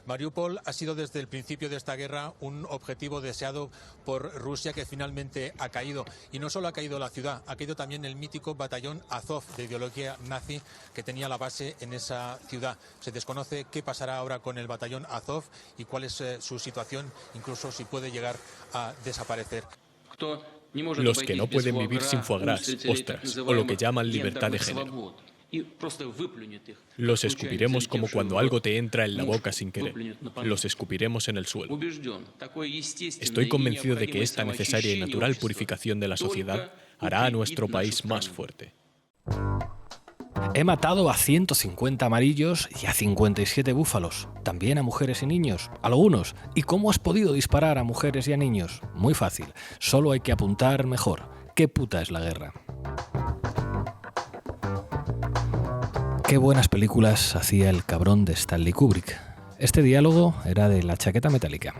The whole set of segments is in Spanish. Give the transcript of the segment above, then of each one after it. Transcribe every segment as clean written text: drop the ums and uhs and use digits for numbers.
Mariupol ha sido desde el principio de esta guerra un objetivo deseado por Rusia que finalmente ha caído. Y no solo ha caído la ciudad, ha caído también el mítico batallón Azov de ideología nazi que tenía la base en esa ciudad. Se desconoce qué pasará ahora con el batallón Azov y cuál es su situación, incluso si puede llegar a desaparecer. Los que no pueden vivir sin foie gras, ostras, o lo que llaman libertad de género. Los escupiremos como cuando algo te entra en la boca sin querer. Los escupiremos en el suelo. Estoy convencido de que esta necesaria y natural purificación de la sociedad hará a nuestro país más fuerte. He matado a 150 amarillos y a 57 búfalos. También a mujeres y niños. Algunos. ¿Y cómo has podido disparar a mujeres y a niños? Muy fácil. Solo hay que apuntar mejor. ¿Qué puta es la guerra? Qué buenas películas hacía el cabrón de Stanley Kubrick. Este diálogo era de La chaqueta metálica.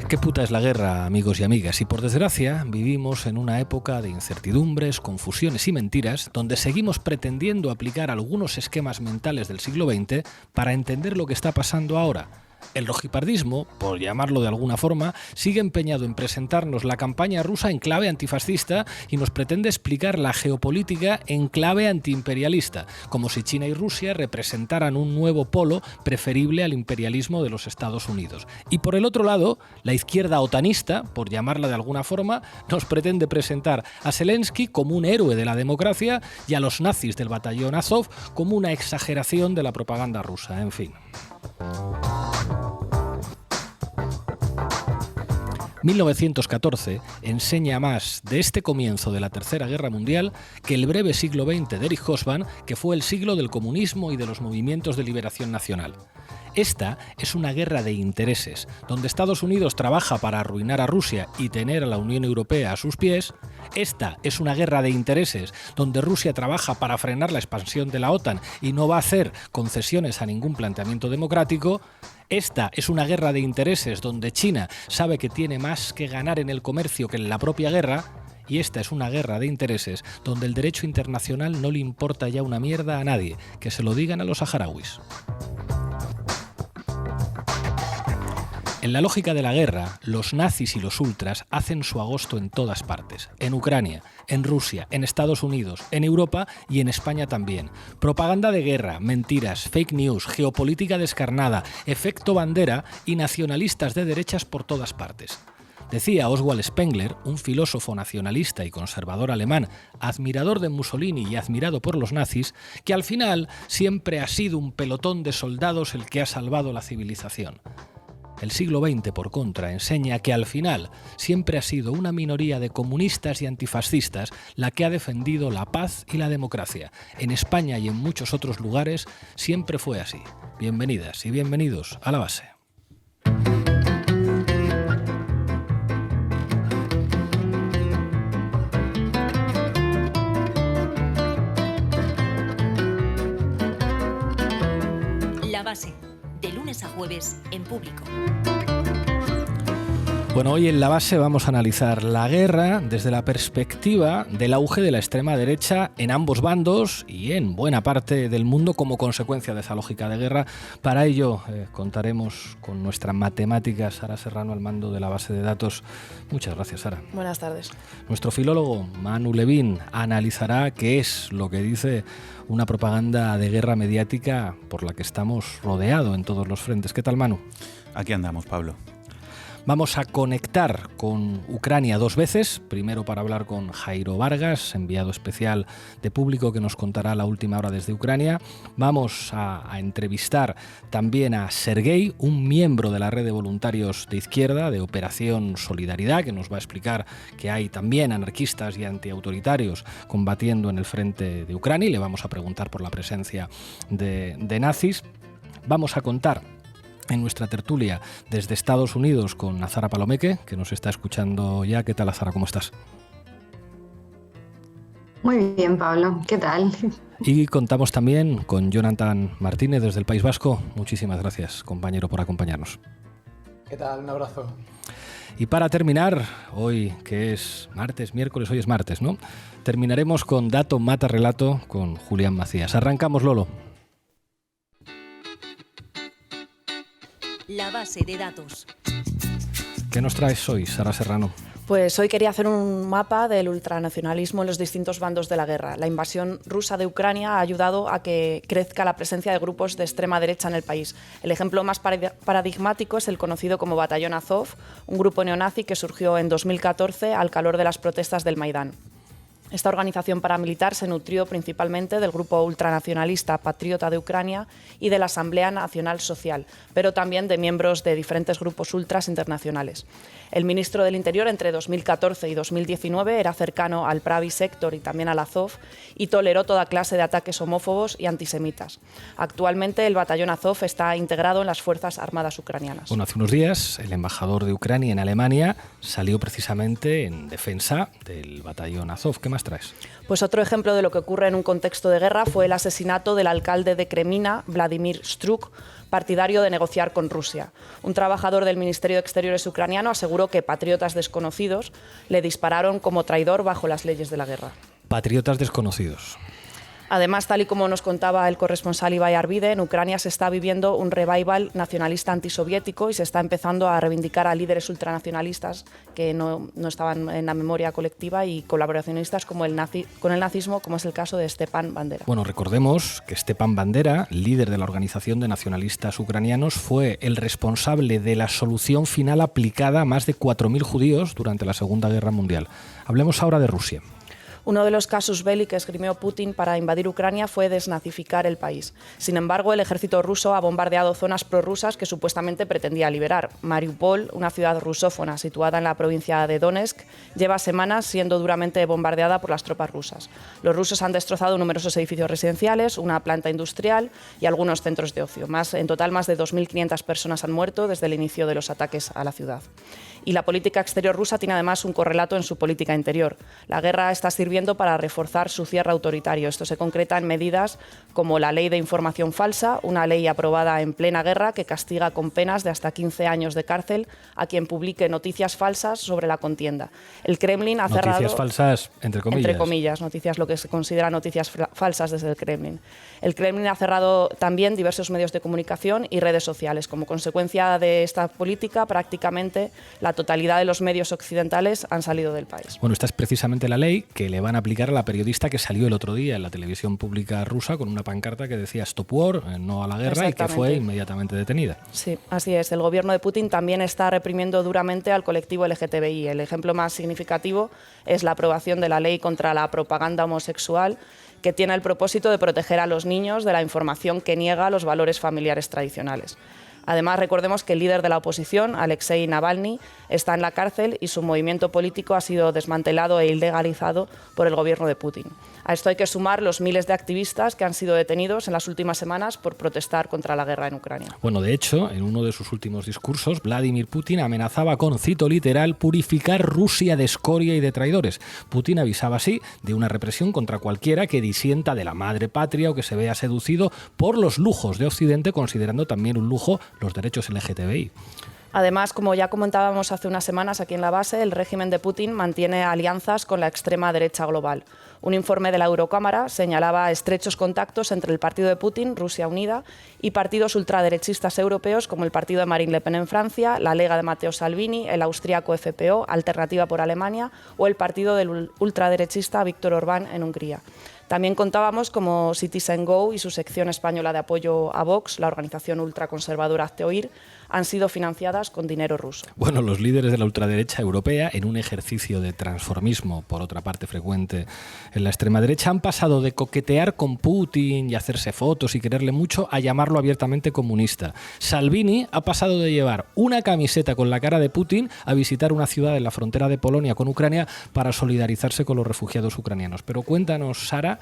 ¿Qué puta es la guerra, amigos y amigas? Y por desgracia vivimos en una época de incertidumbres, confusiones y mentiras, donde seguimos pretendiendo aplicar algunos esquemas mentales del siglo XX para entender lo que está pasando ahora. El rojipardismo, por llamarlo de alguna forma, sigue empeñado en presentarnos la campaña rusa en clave antifascista y nos pretende explicar la geopolítica en clave antiimperialista, como si China y Rusia representaran un nuevo polo preferible al imperialismo de los Estados Unidos. Y por el otro lado, la izquierda otanista, por llamarla de alguna forma, nos pretende presentar a Zelensky como un héroe de la democracia y a los nazis del batallón Azov como una exageración de la propaganda rusa. En fin. 1914 enseña más de este comienzo de la Tercera Guerra Mundial que el breve siglo XX de Erich Hobsbawm, que fue el siglo del comunismo y de los movimientos de liberación nacional. Esta es una guerra de intereses, donde Estados Unidos trabaja para arruinar a Rusia y tener a la Unión Europea a sus pies. Esta es una guerra de intereses, donde Rusia trabaja para frenar la expansión de la OTAN y no va a hacer concesiones a ningún planteamiento democrático. Esta es una guerra de intereses, donde China sabe que tiene más que ganar en el comercio que en la propia guerra. Y esta es una guerra de intereses, donde el derecho internacional no le importa ya una mierda a nadie, que se lo digan a los saharauis. En la lógica de la guerra, los nazis y los ultras hacen su agosto en todas partes. En Ucrania, en Rusia, en Estados Unidos, en Europa y en España también. Propaganda de guerra, mentiras, fake news, geopolítica descarnada, efecto bandera y nacionalistas de derechas por todas partes. Decía Oswald Spengler, un filósofo nacionalista y conservador alemán, admirador de Mussolini y admirado por los nazis, que al final siempre ha sido un pelotón de soldados el que ha salvado la civilización. El siglo XX, por contra, enseña que al final siempre ha sido una minoría de comunistas y antifascistas la que ha defendido la paz y la democracia. En España y en muchos otros lugares siempre fue así. Bienvenidas y bienvenidos a La Base. La Base, de lunes a jueves en Público. Bueno, hoy en La Base vamos a analizar la guerra desde la perspectiva del auge de la extrema derecha en ambos bandos y en buena parte del mundo como consecuencia de esa lógica de guerra. Para ello contaremos con nuestra matemática Sara Serrano al mando de la base de datos. Muchas gracias, Sara. Buenas tardes. Nuestro filólogo Manu Levín analizará qué es lo que dice una propaganda de guerra mediática por la que estamos rodeados en todos los frentes. ¿Qué tal, Manu? Aquí andamos, Pablo. Vamos a conectar con Ucrania dos veces, primero para hablar con Jairo Vargas, enviado especial de Público que nos contará la última hora desde Ucrania. Vamos a entrevistar también a Sergei, un miembro de la red de voluntarios de izquierda de Operación Solidaridad, que nos va a explicar que hay también anarquistas y antiautoritarios combatiendo en el frente de Ucrania y le vamos a preguntar por la presencia de nazis. Vamos a contar en nuestra tertulia desde Estados Unidos con Azara Palomeque, que nos está escuchando ya. ¿Qué tal, Azara? ¿Cómo estás? Muy bien, Pablo. ¿Qué tal? Y contamos también con Jonathan Martínez desde el País Vasco. Muchísimas gracias, compañero, por acompañarnos. ¿Qué tal? Un abrazo. Y para terminar, hoy que es miércoles, hoy es martes, ¿no? Terminaremos con Dato Mata Relato con Julián Macías. Arrancamos, Lolo. La base de datos. ¿Qué nos traes hoy, Sara Serrano? Pues hoy quería hacer un mapa del ultranacionalismo en los distintos bandos de la guerra. La invasión rusa de Ucrania ha ayudado a que crezca la presencia de grupos de extrema derecha en el país. El ejemplo más paradigmático es el conocido como Batallón Azov, un grupo neonazi que surgió en 2014 al calor de las protestas del Maidán. Esta organización paramilitar se nutrió principalmente del grupo ultranacionalista Patriota de Ucrania y de la Asamblea Nacional Social, pero también de miembros de diferentes grupos ultras internacionales. El ministro del Interior entre 2014 y 2019 era cercano al Pravi Sector y también al Azov y toleró toda clase de ataques homófobos y antisemitas. Actualmente el batallón Azov está integrado en las Fuerzas Armadas ucranianas. Bueno, hace unos días el embajador de Ucrania en Alemania salió precisamente en defensa del batallón Azov. ¿Qué más traes? Pues otro ejemplo de lo que ocurre en un contexto de guerra fue el asesinato del alcalde de Kremina, Vladimir Struk, partidario de negociar con Rusia. Un trabajador del Ministerio de Exteriores ucraniano aseguró que patriotas desconocidos le dispararon como traidor bajo las leyes de la guerra. Patriotas desconocidos. Además, tal y como nos contaba el corresponsal Ibai Arvide, en Ucrania se está viviendo un revival nacionalista antisoviético y se está empezando a reivindicar a líderes ultranacionalistas que no estaban en la memoria colectiva y colaboracionistas con el nazismo, como es el caso de Stepan Bandera. Bueno, recordemos que Stepan Bandera, líder de la Organización de Nacionalistas Ucranianos, fue el responsable de la solución final aplicada a más de 4.000 judíos durante la Segunda Guerra Mundial. Hablemos ahora de Rusia. Uno de los casus belli que esgrimió Putin para invadir Ucrania fue desnazificar el país. Sin embargo, el ejército ruso ha bombardeado zonas prorrusas que supuestamente pretendía liberar. Mariupol, una ciudad rusófona situada en la provincia de Donetsk, lleva semanas siendo duramente bombardeada por las tropas rusas. Los rusos han destrozado numerosos edificios residenciales, una planta industrial y algunos centros de ocio. En total, más de 2.500 personas han muerto desde el inicio de los ataques a la ciudad. Y la política exterior rusa tiene además un correlato en su política interior. La guerra está sirviendo para reforzar su cierre autoritario. Esto se concreta en medidas como la Ley de Información Falsa, una ley aprobada en plena guerra que castiga con penas de hasta 15 años de cárcel a quien publique noticias falsas sobre la contienda. El Kremlin ha cerrado... Noticias falsas, entre comillas. Entre comillas, noticias, lo que se considera noticias falsas desde el Kremlin. El Kremlin ha cerrado también diversos medios de comunicación y redes sociales. Como consecuencia de esta política, prácticamente la totalidad de los medios occidentales han salido del país. Bueno, esta es precisamente la ley que le van a aplicar a la periodista que salió el otro día en la televisión pública rusa con una pancarta que decía Stop War, no a la guerra, y que fue inmediatamente detenida. Sí, así es. El gobierno de Putin también está reprimiendo duramente al colectivo LGTBI. El ejemplo más significativo es la aprobación de la ley contra la propaganda homosexual, que tiene el propósito de proteger a los niños de la información que niega los valores familiares tradicionales. Además, recordemos que el líder de la oposición, Alexei Navalny, está en la cárcel y su movimiento político ha sido desmantelado e ilegalizado por el gobierno de Putin. A esto hay que sumar los miles de activistas que han sido detenidos en las últimas semanas por protestar contra la guerra en Ucrania. Bueno, de hecho, en uno de sus últimos discursos, Vladimir Putin amenazaba con, cito literal, purificar Rusia de escoria y de traidores. Putin avisaba así de una represión contra cualquiera que disienta de la madre patria o que se vea seducido por los lujos de Occidente, considerando también un lujo los derechos LGTBI. Además, como ya comentábamos hace unas semanas aquí en la base, el régimen de Putin mantiene alianzas con la extrema derecha global. Un informe de la Eurocámara señalaba estrechos contactos entre el partido de Putin, Rusia Unida, y partidos ultraderechistas europeos como el partido de Marine Le Pen en Francia, la Lega de Matteo Salvini, el austríaco FPO, Alternativa por Alemania, o el partido del ultraderechista Víctor Orbán en Hungría. También contábamos como Citizen Go y su sección española de apoyo a Vox, la organización ultraconservadora Hazte Oír, han sido financiadas con dinero ruso. Bueno, los líderes de la ultraderecha europea, en un ejercicio de transformismo, por otra parte frecuente en la extrema derecha, han pasado de coquetear con Putin y hacerse fotos y quererle mucho a llamarlo abiertamente comunista. Salvini ha pasado de llevar una camiseta con la cara de Putin a visitar una ciudad en la frontera de Polonia con Ucrania para solidarizarse con los refugiados ucranianos. Pero cuéntanos, Sara,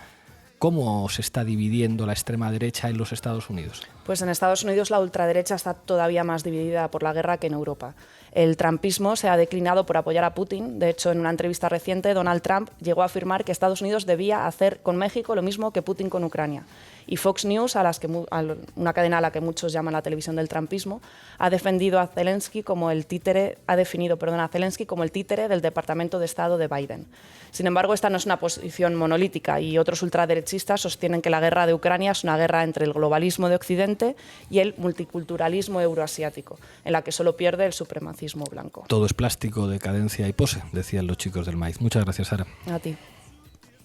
¿cómo se está dividiendo la extrema derecha en los Estados Unidos? Pues en Estados Unidos la ultraderecha está todavía más dividida por la guerra que en Europa. El trumpismo se ha declinado por apoyar a Putin. De hecho, en una entrevista reciente, Donald Trump llegó a afirmar que Estados Unidos debía hacer con México lo mismo que Putin con Ucrania. Y Fox News, una cadena a la que muchos llaman la televisión del trumpismo, ha definido a Zelensky como el títere del Departamento de Estado de Biden. Sin embargo, esta no es una posición monolítica y otros ultraderechistas sostienen que la guerra de Ucrania es una guerra entre el globalismo de Occidente y el multiculturalismo euroasiático, en la que solo pierde el supremacismo blanco. Todo es plástico, decadencia y pose, decían los chicos del maíz. Muchas gracias, Sara. A ti.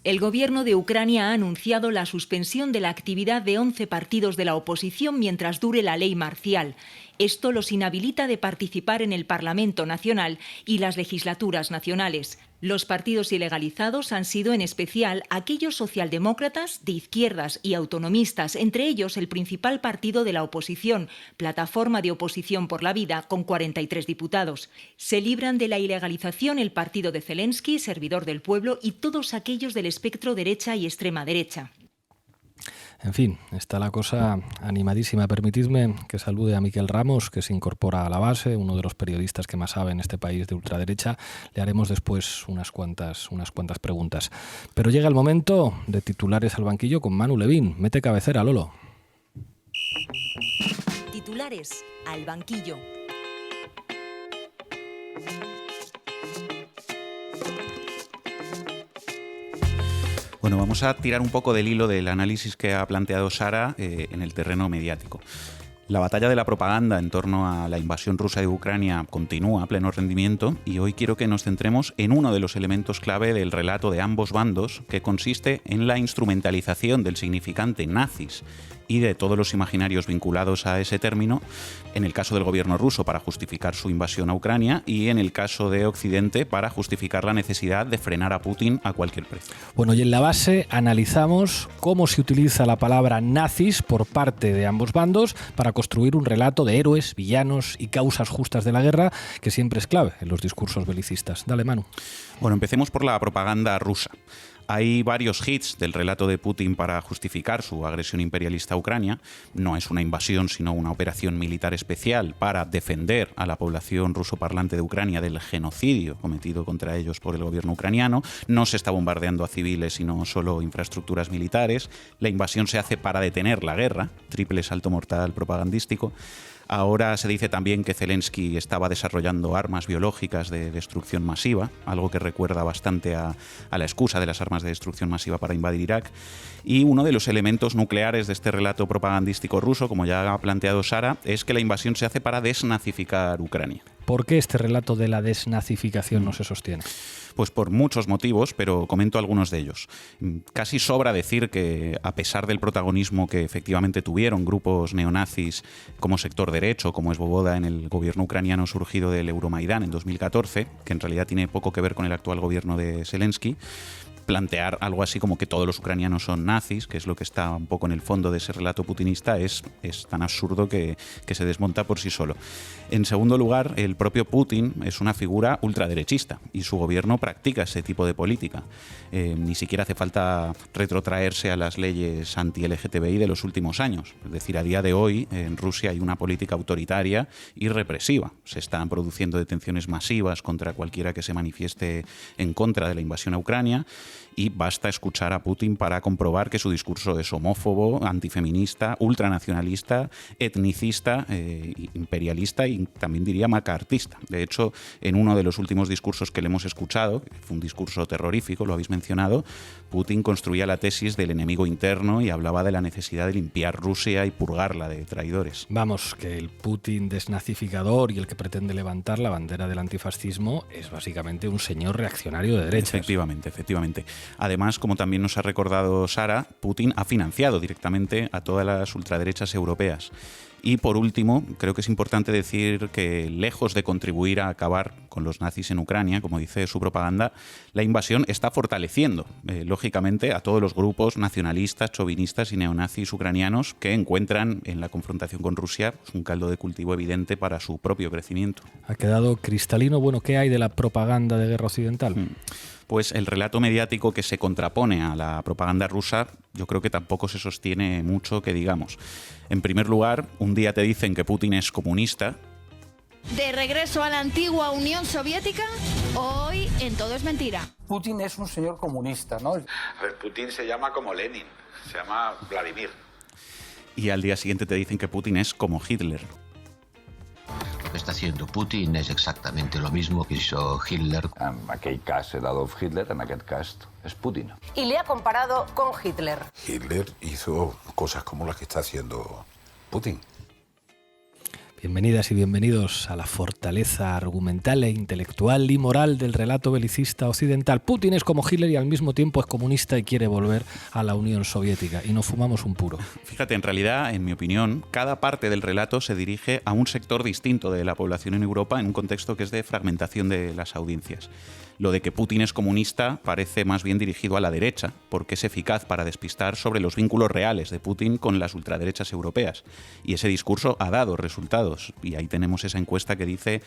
El gobierno de Ucrania ha anunciado la suspensión de la actividad de 11 partidos de la oposición mientras dure la ley marcial. Esto los inhabilita de participar en el Parlamento Nacional y las legislaturas nacionales. Los partidos ilegalizados han sido en especial aquellos socialdemócratas, de izquierdas y autonomistas, entre ellos el principal partido de la oposición, Plataforma de Oposición por la Vida, con 43 diputados. Se libran de la ilegalización el partido de Zelensky, Servidor del Pueblo, y todos aquellos del espectro derecha y extrema derecha. En fin, está la cosa animadísima. Permitidme que salude a Miquel Ramos, que se incorpora a la base, uno de los periodistas que más sabe en este país de ultraderecha. Le haremos después unas cuantas preguntas. Pero llega el momento de titulares al banquillo con Manu Levín. Mete cabecera, Lolo. Titulares al banquillo. Bueno, vamos a tirar un poco del hilo del análisis que ha planteado Sara en el terreno mediático. La batalla de la propaganda en torno a la invasión rusa de Ucrania continúa a pleno rendimiento y hoy quiero que nos centremos en uno de los elementos clave del relato de ambos bandos, que consiste en la instrumentalización del significante nazis y de todos los imaginarios vinculados a ese término, en el caso del gobierno ruso para justificar su invasión a Ucrania y en el caso de Occidente para justificar la necesidad de frenar a Putin a cualquier precio. Bueno, y en la base analizamos cómo se utiliza la palabra nazis por parte de ambos bandos para construir un relato de héroes, villanos y causas justas de la guerra, que siempre es clave en los discursos belicistas. Dale, Manu. Bueno, empecemos por la propaganda rusa. Hay varios hits del relato de Putin para justificar su agresión imperialista a Ucrania. No es una invasión, sino una operación militar especial para defender a la población rusoparlante de Ucrania del genocidio cometido contra ellos por el gobierno ucraniano. No se está bombardeando a civiles, sino solo infraestructuras militares. La invasión se hace para detener la guerra, triple salto mortal propagandístico. Ahora se dice también que Zelensky estaba desarrollando armas biológicas de destrucción masiva, algo que recuerda bastante a la excusa de las armas de destrucción masiva para invadir Irak. Y uno de los elementos nucleares de este relato propagandístico ruso, como ya ha planteado Sara, es que la invasión se hace para desnazificar Ucrania. ¿Por qué este relato de la desnazificación no se sostiene? Pues por muchos motivos, pero comento algunos de ellos. Casi sobra decir que, a pesar del protagonismo que efectivamente tuvieron grupos neonazis como Sector Derecho, como es Svoboda en el gobierno ucraniano surgido del Euromaidán en 2014, que en realidad tiene poco que ver con el actual gobierno de Zelensky, plantear algo así como que todos los ucranianos son nazis, que es lo que está un poco en el fondo de ese relato putinista, es tan absurdo que se desmonta por sí solo. En segundo lugar, el propio Putin es una figura ultraderechista y su gobierno practica ese tipo de política. Ni siquiera hace falta retrotraerse a las leyes anti-LGTBI de los últimos años. Es decir, a día de hoy en Rusia hay una política autoritaria y represiva. Se están produciendo detenciones masivas contra cualquiera que se manifieste en contra de la invasión a Ucrania. Y basta escuchar a Putin para comprobar que su discurso es homófobo, antifeminista, ultranacionalista, etnicista, imperialista y también diría macartista. De hecho, en uno de los últimos discursos que le hemos escuchado, que fue un discurso terrorífico, lo habéis mencionado, Putin construía la tesis del enemigo interno y hablaba de la necesidad de limpiar Rusia y purgarla de traidores. Vamos, que el Putin desnazificador y el que pretende levantar la bandera del antifascismo es básicamente un señor reaccionario de derechas. Efectivamente. Además, como también nos ha recordado Sara, Putin ha financiado directamente a todas las ultraderechas europeas. Y por último, creo que es importante decir que lejos de contribuir a acabar con los nazis en Ucrania, como dice su propaganda, la invasión está fortaleciendo, lógicamente, a todos los grupos nacionalistas, chauvinistas y neonazis ucranianos que encuentran en la confrontación con Rusia un caldo de cultivo evidente para su propio crecimiento. Ha quedado cristalino. Bueno, ¿qué hay de la propaganda de guerra occidental? Pues el relato mediático que se contrapone a la propaganda rusa, yo creo que tampoco se sostiene mucho, que digamos. En primer lugar, un día te dicen que Putin es comunista. De regreso a la antigua Unión Soviética, hoy en todo es mentira. Putin es un señor comunista, ¿no? A ver, Putin se llama como Lenin, se llama Vladimir. y al día siguiente te dicen que Putin es como Hitler. Lo que está haciendo Putin es exactamente lo mismo que hizo Hitler. En aquell cas era Adolf Hitler, en aquest cas es Putin. Y le ha comparado con Hitler. Hitler hizo cosas como las que está haciendo Putin. Bienvenidas y bienvenidos a la fortaleza argumental e intelectual y moral del relato belicista occidental. Putin es como Hitler y al mismo tiempo es comunista y quiere volver a la Unión Soviética. Y nos fumamos un puro. Fíjate, en realidad, en mi opinión, cada parte del relato se dirige a un sector distinto de la población en Europa en un contexto que es de fragmentación de las audiencias. Lo de que Putin es comunista parece más bien dirigido a la derecha, porque es eficaz para despistar sobre los vínculos reales de Putin con las ultraderechas europeas. Y ese discurso ha dado resultados. Y ahí tenemos esa encuesta que dice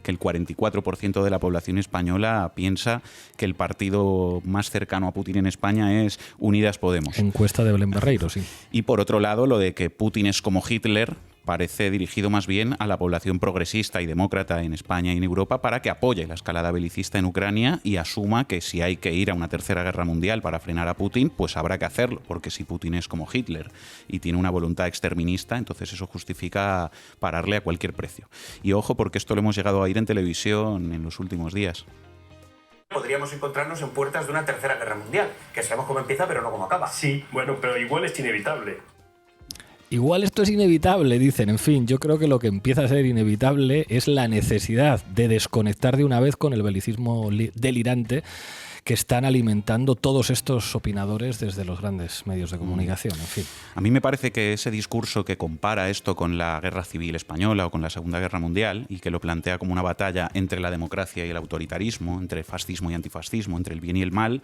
que el 44% de la población española piensa que el partido más cercano a Putin en España es Unidas Podemos. Encuesta de Belén Barreiro, sí. Y por otro lado, lo de que Putin es como Hitler parece dirigido más bien a la población progresista y demócrata en España y en Europa para que apoye la escalada belicista en Ucrania y asuma que si hay que ir a una tercera guerra mundial para frenar a Putin, pues habrá que hacerlo, porque si Putin es como Hitler y tiene una voluntad exterminista, entonces eso justifica pararle a cualquier precio. Y ojo, porque esto lo hemos llegado a oír en televisión en los últimos días. Podríamos encontrarnos en puertas de una tercera guerra mundial, que sabemos cómo empieza pero no cómo acaba. Sí, bueno, pero igual es inevitable. Igual esto es inevitable, dicen. En fin, yo creo que lo que empieza a ser inevitable es la necesidad de desconectar de una vez con el belicismo delirante que están alimentando todos estos opinadores desde los grandes medios de comunicación, en fin. A mí me parece que ese discurso que compara esto con la Guerra Civil Española o con la Segunda Guerra Mundial y que lo plantea como una batalla entre la democracia y el autoritarismo, entre fascismo y antifascismo, entre el bien y el mal,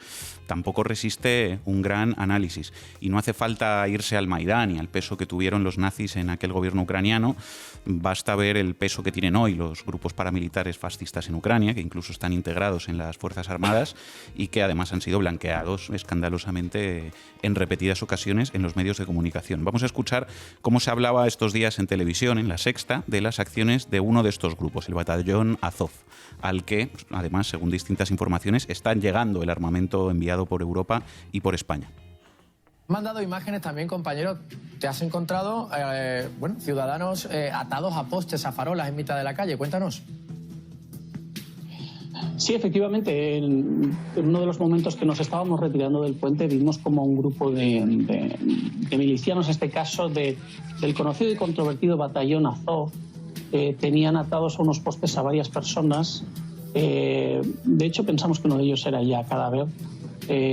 tampoco resiste un gran análisis. Y no hace falta irse al Maidán y al peso que tuvieron los nazis en aquel gobierno ucraniano. Basta ver el peso que tienen hoy los grupos paramilitares fascistas en Ucrania, que incluso están integrados en las Fuerzas Armadas, y que además han sido blanqueados escandalosamente en repetidas ocasiones en los medios de comunicación. Vamos a escuchar cómo se hablaba estos días en televisión, en La Sexta, de las acciones de uno de estos grupos, el batallón Azov, al que, además, según distintas informaciones, están llegando el armamento enviado por Europa y por España. Me han dado imágenes también, compañero. Te has encontrado ciudadanos atados a postes, a farolas en mitad de la calle. Cuéntanos. Sí, efectivamente, en uno de los momentos que nos estábamos retirando del puente vimos como un grupo de milicianos, en este caso del conocido y controvertido batallón Azov, tenían atados a unos postes a varias personas. De hecho, pensamos que uno de ellos era ya cadáver.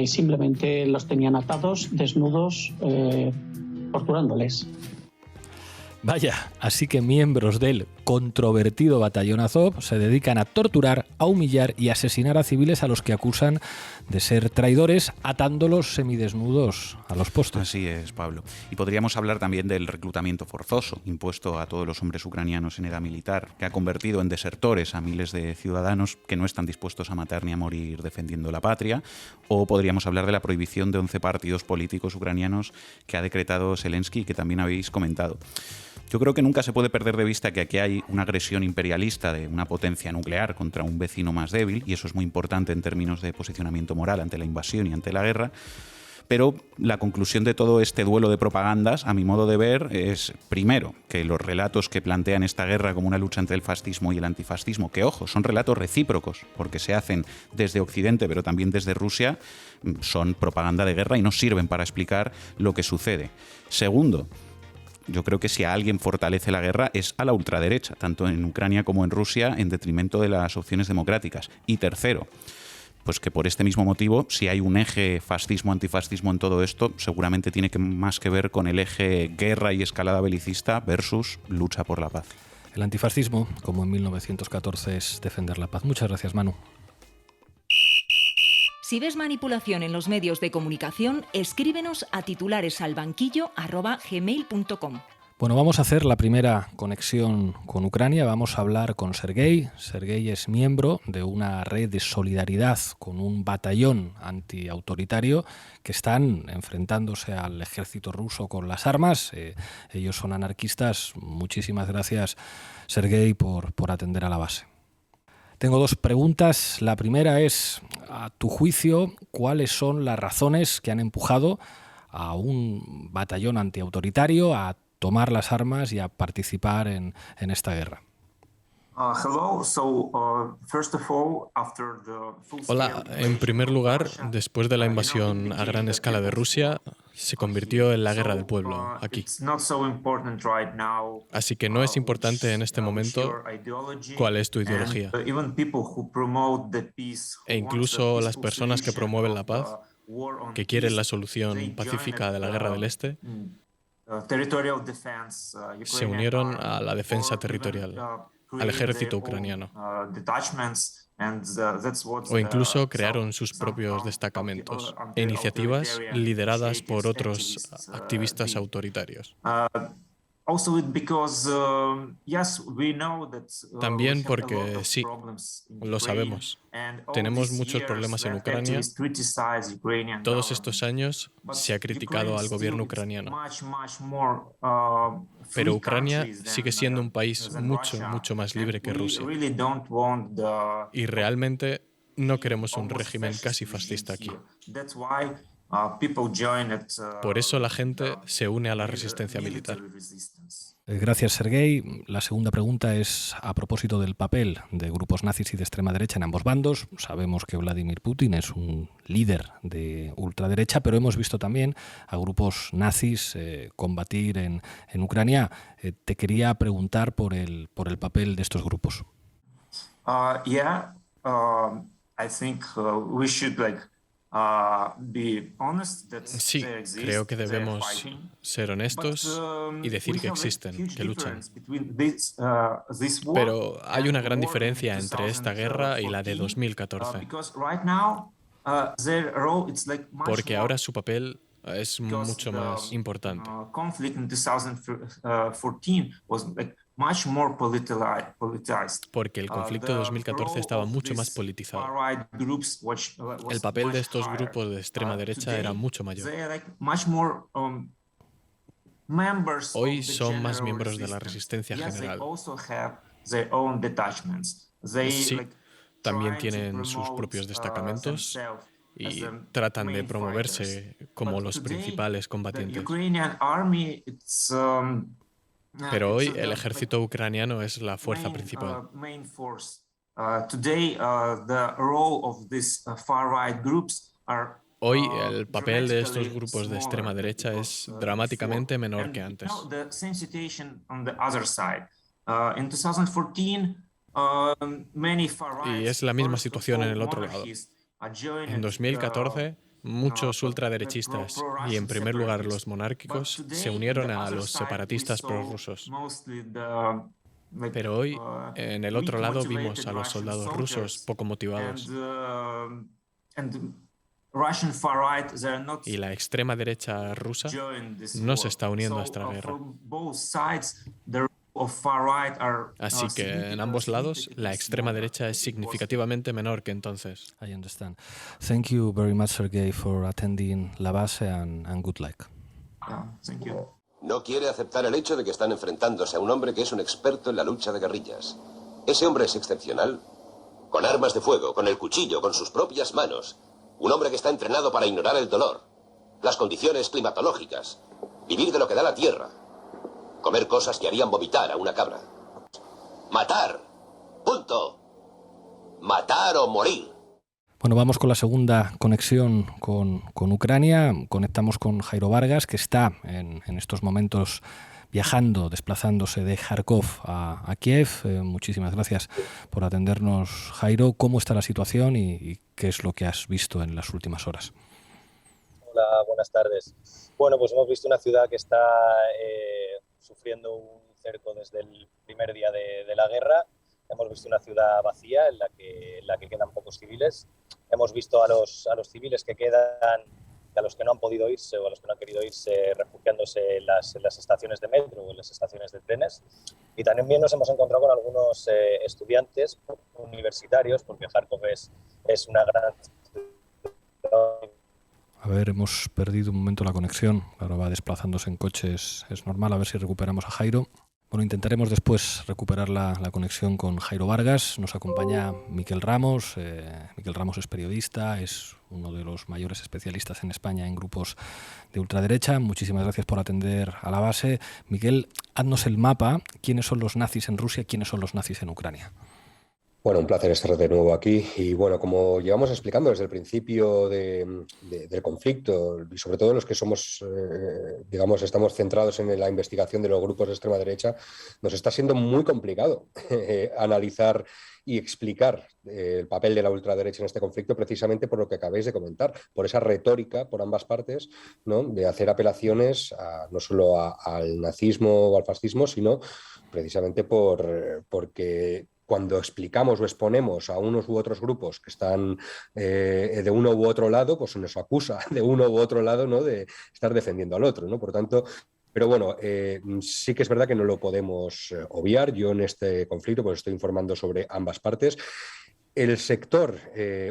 Simplemente los tenían atados, desnudos, torturándoles. Vaya, así que miembros del controvertido batallón Azov se dedican a torturar, a humillar y asesinar a civiles a los que acusan de ser traidores, atándolos semidesnudos a los postes. Así es, Pablo. Y podríamos hablar también del reclutamiento forzoso impuesto a todos los hombres ucranianos en edad militar, que ha convertido en desertores a miles de ciudadanos que no están dispuestos a matar ni a morir defendiendo la patria. O podríamos hablar de la prohibición de 11 partidos políticos ucranianos que ha decretado Zelensky, que también habéis comentado. Yo creo que nunca se puede perder de vista que aquí hay una agresión imperialista de una potencia nuclear contra un vecino más débil, y eso es muy importante en términos de posicionamiento moral ante la invasión y ante la guerra. Pero la conclusión de todo este duelo de propagandas, a mi modo de ver, es, primero, que los relatos que plantean esta guerra como una lucha entre el fascismo y el antifascismo, que, ojo, son relatos recíprocos, porque se hacen desde Occidente, pero también desde Rusia, son propaganda de guerra y no sirven para explicar lo que sucede. Segundo, yo creo que si a alguien fortalece la guerra es a la ultraderecha, tanto en Ucrania como en Rusia, en detrimento de las opciones democráticas. Y tercero, pues que por este mismo motivo, si hay un eje fascismo-antifascismo en todo esto, seguramente tiene más que ver con el eje guerra y escalada belicista versus lucha por la paz. El antifascismo, como en 1914, es defender la paz. Muchas gracias, Manu. Si ves manipulación en los medios de comunicación, escríbenos a titularesalbanquillo@gmail.com. Bueno, vamos a hacer la primera conexión con Ucrania. Vamos a hablar con Sergei. Sergei es miembro de una red de solidaridad con un batallón antiautoritario que están enfrentándose al ejército ruso con las armas. Ellos son anarquistas. Muchísimas gracias, Sergei, por atender a la base. Tengo dos preguntas. La primera es, a tu juicio, ¿cuáles son las razones que han empujado a un batallón antiautoritario a tomar las armas y a participar en esta guerra. Hola, en primer lugar, después de la invasión a gran escala de Rusia, se convirtió en la guerra del pueblo aquí. Así que no es importante en este momento cuál es tu ideología. E incluso las personas que promueven la paz, que quieren la solución pacífica de la guerra del Este, se unieron a la defensa territorial, al ejército ucraniano, o incluso crearon sus propios destacamentos e iniciativas lideradas por otros activistas autoritarios. También porque, sí, lo sabemos, tenemos muchos problemas en Ucrania. Todos estos años se ha criticado al gobierno ucraniano. Pero Ucrania sigue siendo un país mucho más libre que Rusia. Y realmente no queremos un régimen casi fascista aquí. Por eso la gente se une a la resistencia militar. Gracias, Sergei. La segunda pregunta es a propósito del papel de grupos nazis y de extrema derecha en ambos bandos. Sabemos que Vladimir Putin es un líder de ultraderecha, pero hemos visto también a grupos nazis combatir en Ucrania. Te quería preguntar por el papel de estos grupos. I think we should Sí, creo que debemos ser honestos y decir que existen, que luchan. Pero hay una gran diferencia entre esta guerra y la de 2014. Porque ahora su papel es mucho más importante. Porque el conflicto de 2014 estaba mucho más politizado. El papel de estos grupos de extrema derecha era mucho mayor. Hoy son más miembros de la resistencia general. Sí, también tienen sus propios destacamentos y tratan de promoverse como los principales combatientes. Pero hoy el ejército ucraniano es la fuerza principal. Hoy el papel de estos grupos de extrema derecha es dramáticamente menor que antes. Y es la misma situación en el otro lado. En 2014, muchos ultraderechistas, y en primer lugar los monárquicos, se unieron a los separatistas prorrusos. Pero hoy, en el otro lado, vimos a los soldados rusos poco motivados. Y la extrema derecha rusa no se está uniendo a esta guerra. Así que en ambos lados la extrema derecha es significativamente menor que entonces. I understand. Thank you very much, Sergei, for attending La Base and good luck. Thank you. No quiere aceptar el hecho de que están enfrentándose a un hombre que es un experto en la lucha de guerrillas. Ese hombre es excepcional. Con armas de fuego, con el cuchillo, con sus propias manos. Un hombre que está entrenado para ignorar el dolor, las condiciones climatológicas, vivir de lo que da la tierra. Comer cosas que harían vomitar a una cabra. Matar. Punto. Matar o morir. Bueno, vamos con la segunda conexión con Ucrania. Conectamos con Jairo Vargas, que está en estos momentos viajando, desplazándose de Kharkov a Kiev. Muchísimas gracias por atendernos, Jairo. ¿Cómo está la situación y qué es lo que has visto en las últimas horas? Hola, buenas tardes. Bueno, pues hemos visto una ciudad que está sufriendo un cerco desde el primer día de la guerra. Hemos visto una ciudad vacía en la que quedan pocos civiles. Hemos visto a los civiles que quedan, a los que no han podido irse o a los que no han querido irse, refugiándose en las estaciones de metro o en las estaciones de trenes. Y también nos hemos encontrado con algunos estudiantes universitarios, porque Kharkov es una gran ciudad. A ver, hemos perdido un momento la conexión. Ahora va desplazándose en coches. Es normal. A ver si recuperamos a Jairo. Bueno, intentaremos después recuperar la conexión con Jairo Vargas. Nos acompaña Miquel Ramos. Miquel Ramos es periodista, es uno de los mayores especialistas en España en grupos de ultraderecha. Muchísimas gracias por atender a la base. Miquel, haznos el mapa. ¿Quiénes son los nazis en Rusia? ¿Quiénes son los nazis en Ucrania? Bueno, un placer estar de nuevo aquí y bueno, como llevamos explicando desde el principio del conflicto y sobre todo los que somos, estamos centrados en la investigación de los grupos de extrema derecha, nos está siendo muy complicado analizar y explicar el papel de la ultraderecha en este conflicto precisamente por lo que acabáis de comentar, por esa retórica por ambas partes, ¿no?, de hacer apelaciones no solo al nazismo o al fascismo, sino precisamente porque cuando explicamos o exponemos a unos u otros grupos que están de uno u otro lado, pues se nos acusa de uno u otro lado, ¿no?, de estar defendiendo al otro, ¿no? Por tanto, pero bueno, sí que es verdad que no lo podemos obviar. Yo en este conflicto pues estoy informando sobre ambas partes. El sector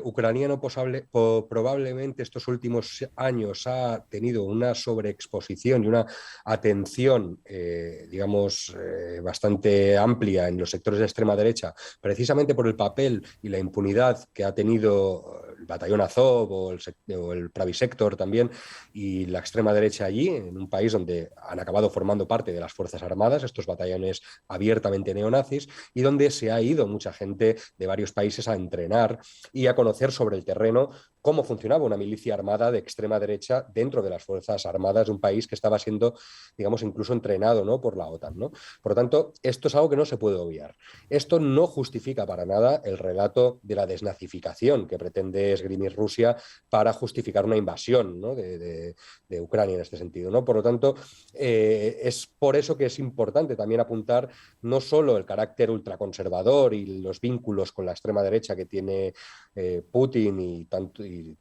ucraniano probablemente estos últimos años ha tenido una sobreexposición y una atención, bastante amplia en los sectores de extrema derecha, precisamente por el papel y la impunidad que ha tenido el batallón Azov o el Pravi Sector también, y la extrema derecha allí, en un país donde han acabado formando parte de las Fuerzas Armadas, estos batallones abiertamente neonazis, y donde se ha ido mucha gente de varios países a entrenar y a conocer sobre el terreno cómo funcionaba una milicia armada de extrema derecha dentro de las Fuerzas Armadas de un país que estaba siendo, incluso entrenado, ¿no?, por la OTAN, ¿no? Por lo tanto, esto es algo que no se puede obviar. Esto no justifica para nada el relato de la desnazificación que pretende esgrimir Rusia para justificar una invasión, ¿no?, de Ucrania en este sentido, ¿no? Por lo tanto, es por eso que es importante también apuntar no solo el carácter ultraconservador y los vínculos con la extrema derecha que tiene Putin y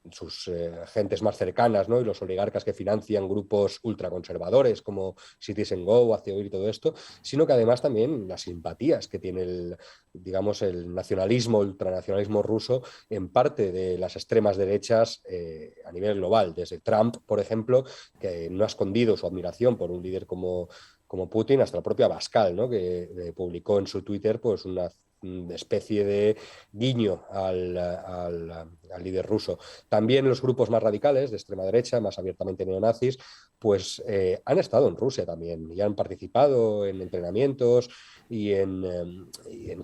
sus gentes más cercanas, ¿no?, y los oligarcas que financian grupos ultraconservadores como Citizen Go, Azovir y todo esto, sino que además también las simpatías que tiene el nacionalismo, ultranacionalismo ruso en parte de las extremas derechas a nivel global, desde Trump, por ejemplo, que no ha escondido su admiración por un líder como Putin, hasta la propia Pascal, ¿no?, que publicó en su Twitter pues una especie de guiño al líder ruso. También los grupos más radicales de extrema derecha, más abiertamente neonazis, pues han estado en Rusia también y han participado en entrenamientos y en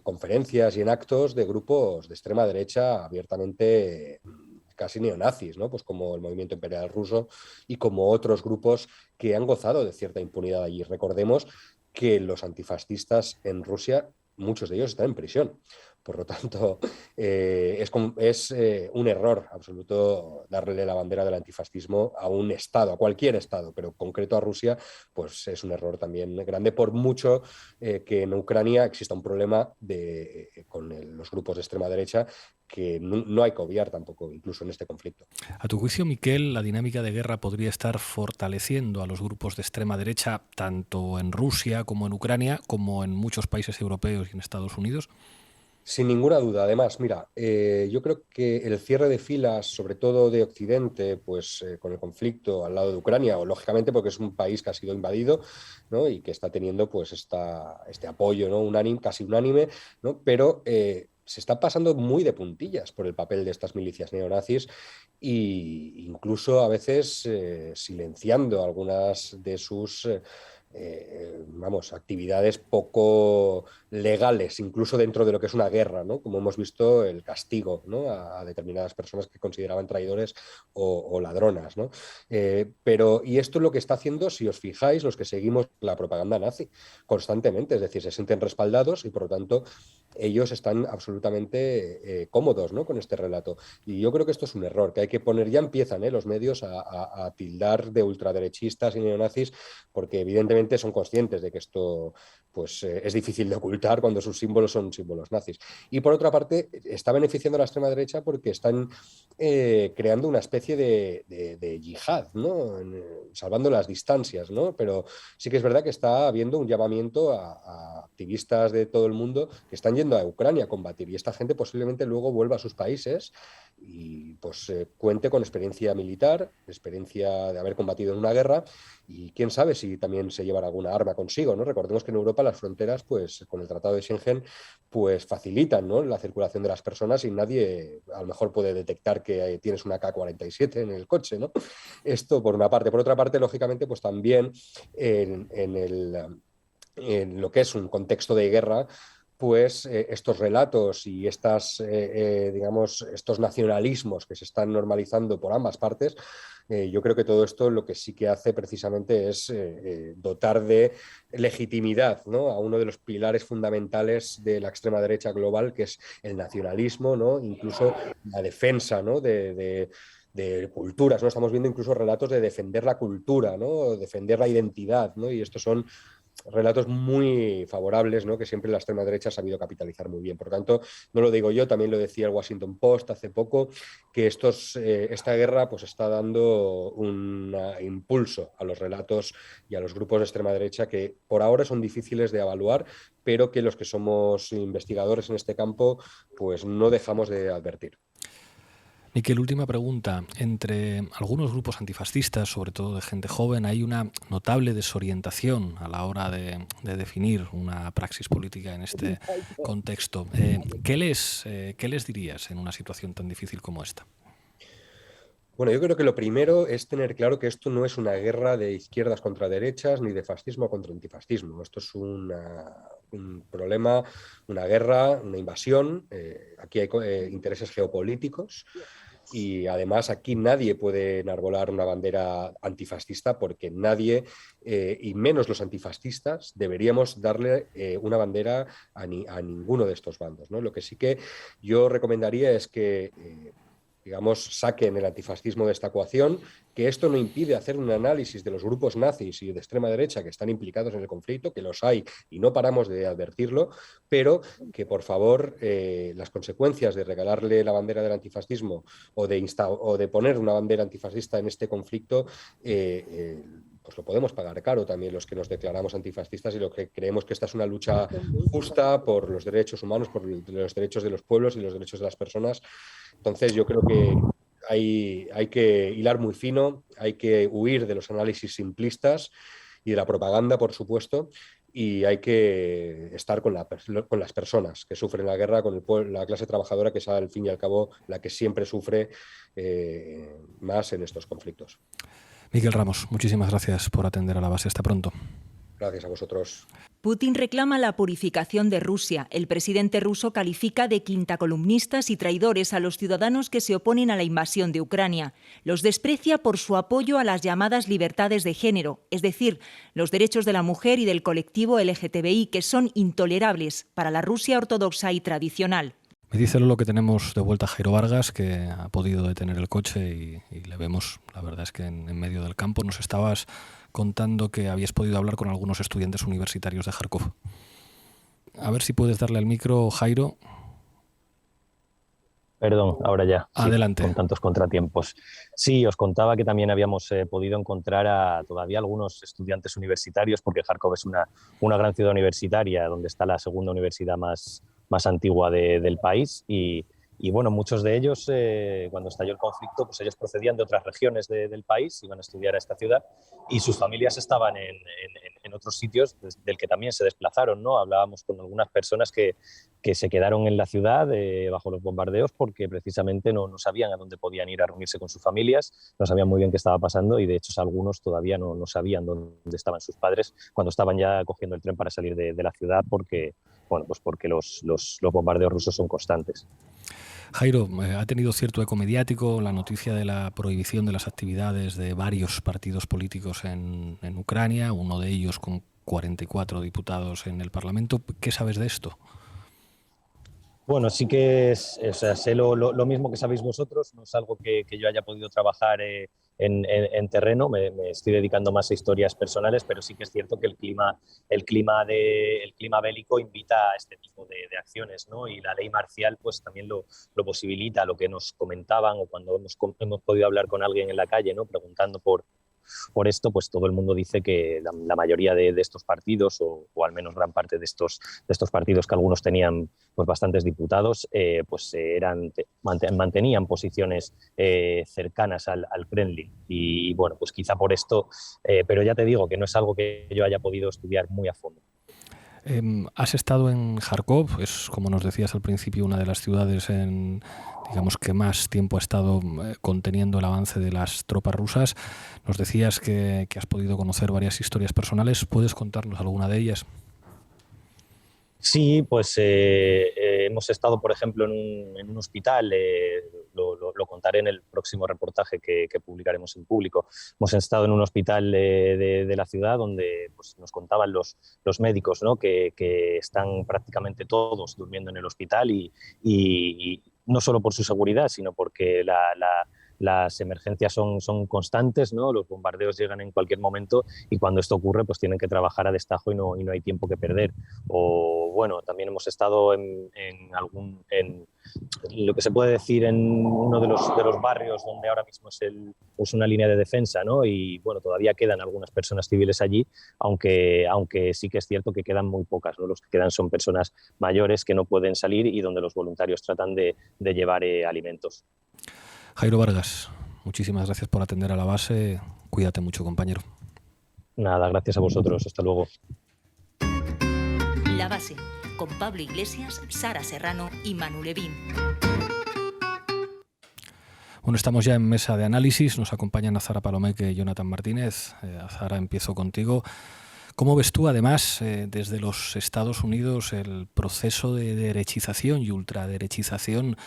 conferencias y en actos de grupos de extrema derecha abiertamente casi neonazis, ¿no?, pues como el movimiento imperial ruso y como otros grupos que han gozado de cierta impunidad allí. Recordemos que los antifascistas en Rusia, muchos de ellos están en prisión. Por lo tanto, es un error absoluto darle la bandera del antifascismo a un Estado, a cualquier Estado, pero concreto a Rusia, pues es un error también grande, por mucho que en Ucrania exista un problema con los grupos de extrema derecha que no hay que obviar tampoco, incluso en este conflicto. A tu juicio, Miquel, ¿la dinámica de guerra podría estar fortaleciendo a los grupos de extrema derecha tanto en Rusia como en Ucrania, como en muchos países europeos y en Estados Unidos? Sin ninguna duda. Además, mira, yo creo que el cierre de filas, sobre todo de Occidente, pues con el conflicto al lado de Ucrania, o lógicamente porque es un país que ha sido invadido, ¿no?, y que está teniendo pues este apoyo, ¿no?, casi unánime, ¿no?, pero se está pasando muy de puntillas por el papel de estas milicias neonazis e incluso a veces silenciando algunas de sus actividades poco legales, incluso dentro de lo que es una guerra, ¿no?, como hemos visto el castigo, ¿no?, a determinadas personas que consideraban traidores o ladronas, ¿no? Y esto es lo que está haciendo, si os fijáis, los que seguimos la propaganda nazi constantemente, es decir, se sienten respaldados y por lo tanto ellos están absolutamente cómodos, ¿no?, con este relato. Y yo creo que esto es un error, que hay que poner, ya empiezan los medios a tildar de ultraderechistas y neonazis, porque evidentemente son conscientes de que esto pues, es difícil de ocultar cuando sus símbolos son símbolos nazis. Y por otra parte, está beneficiando a la extrema derecha porque están creando una especie de yihad, ¿no?, salvando las distancias, ¿no? Pero sí que es verdad que está habiendo un llamamiento a activistas de todo el mundo que están yendo a Ucrania a combatir, y esta gente posiblemente luego vuelva a sus países y pues cuente con experiencia militar, experiencia de haber combatido en una guerra, y quién sabe si también se llevará alguna arma consigo, ¿no? Recordemos que en Europa las fronteras, pues con el Tratado de Schengen, pues facilitan, ¿no?, la circulación de las personas y nadie a lo mejor puede detectar que tienes una K-47 en el coche, ¿no? Esto por una parte. Por otra parte, lógicamente, pues también en lo que es un contexto de guerra, pues estos relatos y digamos, estos nacionalismos que se están normalizando por ambas partes, yo creo que todo esto lo que sí que hace precisamente es dotar de legitimidad, ¿no?, a uno de los pilares fundamentales de la extrema derecha global, que es el nacionalismo, ¿no?, incluso la defensa, ¿no?, de culturas, ¿no? Estamos viendo incluso relatos de defender la cultura, ¿no?, defender la identidad, ¿no? Y estos son relatos muy favorables, ¿no?, que siempre la extrema derecha ha sabido capitalizar muy bien. Por tanto, no lo digo yo, también lo decía el Washington Post hace poco, que esta guerra pues está dando un impulso a los relatos y a los grupos de extrema derecha que por ahora son difíciles de evaluar, pero que los que somos investigadores en este campo pues no dejamos de advertir. Miquel, última pregunta. Entre algunos grupos antifascistas, sobre todo de gente joven, hay una notable desorientación a la hora de definir una praxis política en este contexto. ¿Qué les dirías en una situación tan difícil como esta? Bueno, yo creo que lo primero es tener claro que esto no es una guerra de izquierdas contra derechas ni de fascismo contra antifascismo. Esto es un problema, una guerra, una invasión. Aquí hay intereses geopolíticos y además aquí nadie puede enarbolar una bandera antifascista porque nadie, y menos los antifascistas, deberíamos darle una bandera a ninguno de estos bandos, ¿no? Lo que sí que yo recomendaría es que digamos, saquen el antifascismo de esta ecuación, que esto no impide hacer un análisis de los grupos nazis y de extrema derecha que están implicados en el conflicto, que los hay y no paramos de advertirlo, pero que por favor las consecuencias de regalarle la bandera del antifascismo o de poner una bandera antifascista en este conflicto pues lo podemos pagar caro también los que nos declaramos antifascistas y los que creemos que esta es una lucha justa por los derechos humanos, por los derechos de los pueblos y los derechos de las personas. Entonces yo creo que hay que hilar muy fino, hay que huir de los análisis simplistas y de la propaganda, por supuesto, y hay que estar con las personas que sufren la guerra, con la clase trabajadora, que es al fin y al cabo la que siempre sufre más en estos conflictos. Miquel Ramos, muchísimas gracias por atender a La Base. Hasta pronto. Gracias a vosotros. Putin reclama la purificación de Rusia. El presidente ruso califica de quintacolumnistas y traidores a los ciudadanos que se oponen a la invasión de Ucrania. Los desprecia por su apoyo a las llamadas libertades de género, es decir, los derechos de la mujer y del colectivo LGTBI, que son intolerables para la Rusia ortodoxa y tradicional. Me dice Lolo que tenemos de vuelta a Jairo Vargas, que ha podido detener el coche y le vemos, la verdad es que en medio del campo. Nos estabas contando que habías podido hablar con algunos estudiantes universitarios de Kharkov. A ver si puedes darle al micro, Jairo. Perdón, ahora ya. Adelante. Sí, con tantos contratiempos. Sí, os contaba que también habíamos podido encontrar a todavía algunos estudiantes universitarios, porque Kharkov es una gran ciudad universitaria, donde está la segunda universidad más antigua del país y bueno, muchos de ellos cuando estalló el conflicto, pues ellos procedían de otras regiones del país, iban a estudiar a esta ciudad y sus familias estaban en otros sitios del que también se desplazaron, ¿no? Hablábamos con algunas personas que se quedaron en la ciudad bajo los bombardeos porque precisamente no sabían a dónde podían ir a reunirse con sus familias, no sabían muy bien qué estaba pasando y de hecho algunos todavía no sabían dónde estaban sus padres cuando estaban ya cogiendo el tren para salir de la ciudad porque los bombardeos rusos son constantes. Jairo, ha tenido cierto eco mediático la noticia de la prohibición de las actividades de varios partidos políticos en Ucrania, uno de ellos con 44 diputados en el Parlamento. ¿Qué sabes de esto? Bueno, sí que sé lo mismo que sabéis vosotros, no es algo que yo haya podido trabajar en terreno, me estoy dedicando más a historias personales, pero sí que es cierto que el clima bélico invita a este tipo de acciones, ¿no? Y la ley marcial pues también lo posibilita, lo que nos comentaban o cuando hemos podido hablar con alguien en la calle, ¿no? Preguntando por esto, pues todo el mundo dice que la mayoría de estos partidos, o al menos gran parte de estos partidos, que algunos tenían pues bastantes diputados, mantenían posiciones cercanas al Kremlin. Y bueno, pues quizá por esto, pero ya te digo que no es algo que yo haya podido estudiar muy a fondo. Has estado en Kharkov, es, como nos decías al principio, una de las ciudades digamos que más tiempo ha estado conteniendo el avance de las tropas rusas. Nos decías que has podido conocer varias historias personales. ¿Puedes contarnos alguna de ellas? Sí, pues hemos estado, por ejemplo, en un hospital, lo contaré en el próximo reportaje que publicaremos en público. Hemos estado en un hospital de la ciudad donde pues, nos contaban los médicos, ¿no? que están prácticamente todos durmiendo en el hospital y no solo por su seguridad, sino porque las emergencias son constantes, ¿no? Los bombardeos llegan en cualquier momento y cuando esto ocurre pues tienen que trabajar a destajo y no hay tiempo que perder. O bueno, también hemos estado en lo que se puede decir en uno de los barrios donde ahora mismo es una línea de defensa, ¿no? Y bueno, todavía quedan algunas personas civiles allí, aunque sí que es cierto que quedan muy pocas, ¿no? Los que quedan son personas mayores que no pueden salir y donde los voluntarios tratan de llevar alimentos. Jairo Vargas, muchísimas gracias por atender a la base. Cuídate mucho, compañero. Nada, gracias a vosotros. Hasta luego. La base, con Pablo Iglesias, Sara Serrano y Manu Levín. Bueno, estamos ya en mesa de análisis. Nos acompañan Azahara Palomeque y Jonathan Martínez. Azahara, empiezo contigo. ¿Cómo ves tú, además, desde los Estados Unidos, el proceso de derechización y ultraderechización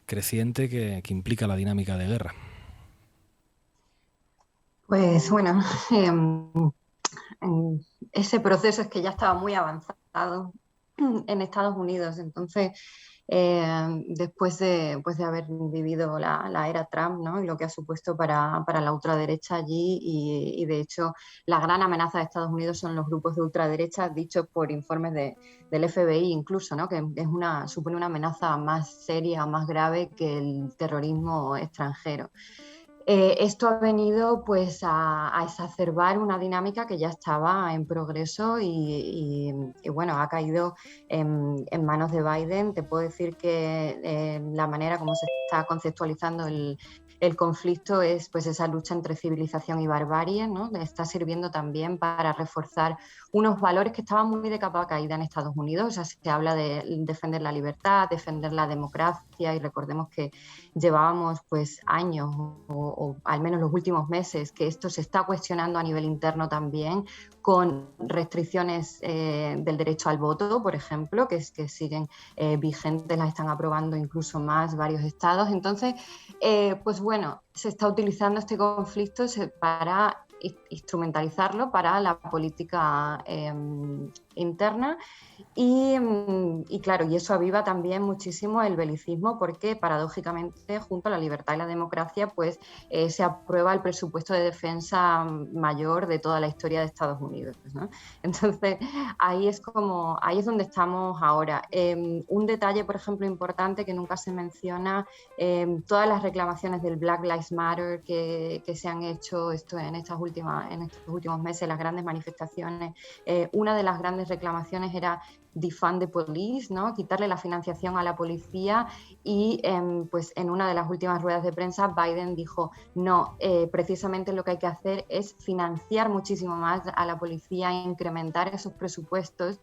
creciente que implica la dinámica de guerra? Pues bueno, ese proceso es que ya estaba muy avanzado en Estados Unidos. Entonces, después de haber vivido la era Trump, ¿no? Y lo que ha supuesto para la ultraderecha allí y de hecho la gran amenaza de Estados Unidos son los grupos de ultraderecha, dichos por informes del FBI incluso, ¿no? Que supone una amenaza más seria, más grave que el terrorismo extranjero. Esto ha venido pues a exacerbar una dinámica que ya estaba en progreso y bueno, ha caído en manos de Biden. Te puedo decir que la manera como se está conceptualizando el conflicto es pues esa lucha entre civilización y barbarie, ¿no? Está sirviendo también para reforzar unos valores que estaban muy de capa caída en Estados Unidos. O sea, se habla de defender la libertad, defender la democracia, y recordemos que llevábamos pues años o al menos los últimos meses que esto se está cuestionando a nivel interno también, con restricciones del derecho al voto, por ejemplo, que siguen vigentes, las están aprobando incluso más varios estados. Entonces, pues bueno, se está utilizando este conflicto para instrumentalizarlo para la política interna y claro, y eso aviva también muchísimo el belicismo, porque paradójicamente junto a la libertad y la democracia pues se aprueba el presupuesto de defensa mayor de toda la historia de Estados Unidos, ¿no? Entonces ahí es donde estamos ahora. Un detalle, por ejemplo, importante que nunca se menciona, todas las reclamaciones del Black Lives Matter que se han hecho en estos últimos meses, las grandes manifestaciones. Una de las grandes reclamaciones era defund the police, ¿no? Quitarle la financiación a la policía, y pues en una de las últimas ruedas de prensa Biden dijo no, precisamente lo que hay que hacer es financiar muchísimo más a la policía, incrementar esos presupuestos.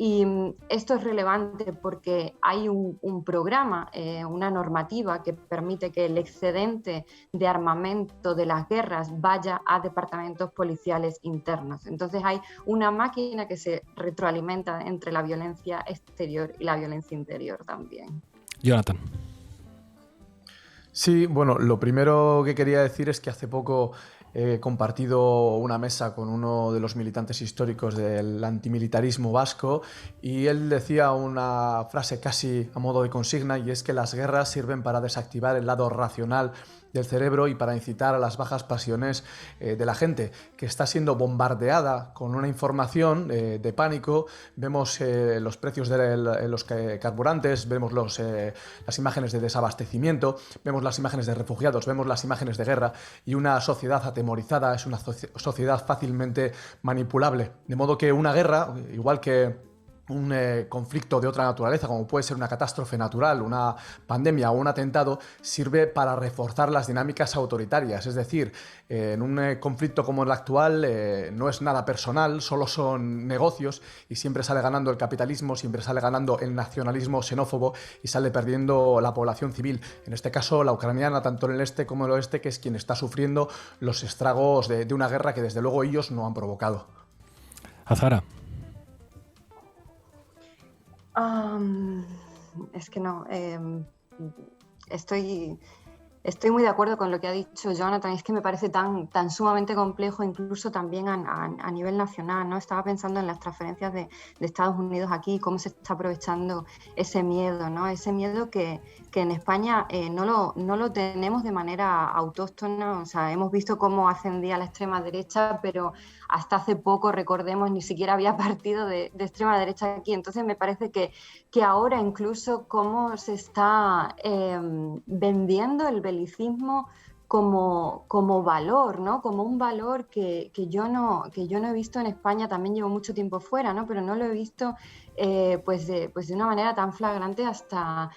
Y esto es relevante porque hay un programa, una normativa que permite que el excedente de armamento de las guerras vaya a departamentos policiales internos. Entonces hay una máquina que se retroalimenta entre la violencia exterior y la violencia interior también. Jonathan. Sí, bueno, lo primero que quería decir es que hace poco he compartido una mesa con uno de los militantes históricos del antimilitarismo vasco, y él decía una frase casi a modo de consigna, y es que las guerras sirven para desactivar el lado racional del cerebro y para incitar a las bajas pasiones de la gente, que está siendo bombardeada con una información de pánico. Vemos los precios de los carburantes, vemos las imágenes de desabastecimiento, vemos las imágenes de refugiados, vemos las imágenes de guerra, y una sociedad atemorizada es una sociedad fácilmente manipulable. De modo que una guerra, igual que un conflicto de otra naturaleza, como puede ser una catástrofe natural, una pandemia o un atentado, sirve para reforzar las dinámicas autoritarias. Es decir, en un conflicto como el actual no es nada personal, solo son negocios y siempre sale ganando el capitalismo, siempre sale ganando el nacionalismo xenófobo y sale perdiendo la población civil. En este caso, la ucraniana, tanto en el este como en el oeste, que es quien está sufriendo los estragos de una guerra que desde luego ellos no han provocado. Azahara. Es que no. Estoy muy de acuerdo con lo que ha dicho Jonathan. Es que me parece tan sumamente complejo, incluso también a nivel nacional, ¿no? Estaba pensando en las transferencias de Estados Unidos aquí, cómo se está aprovechando ese miedo, ¿no? Ese miedo que en España no lo tenemos de manera autóctona. O sea, hemos visto cómo ascendía la extrema derecha, pero hasta hace poco, recordemos, ni siquiera había partido de extrema derecha aquí. Entonces me parece que ahora incluso cómo se está vendiendo el belicismo como valor, ¿no? Como un valor que yo no he visto en España. También llevo mucho tiempo fuera, ¿no? Pero no lo he visto pues de una manera tan flagrante hasta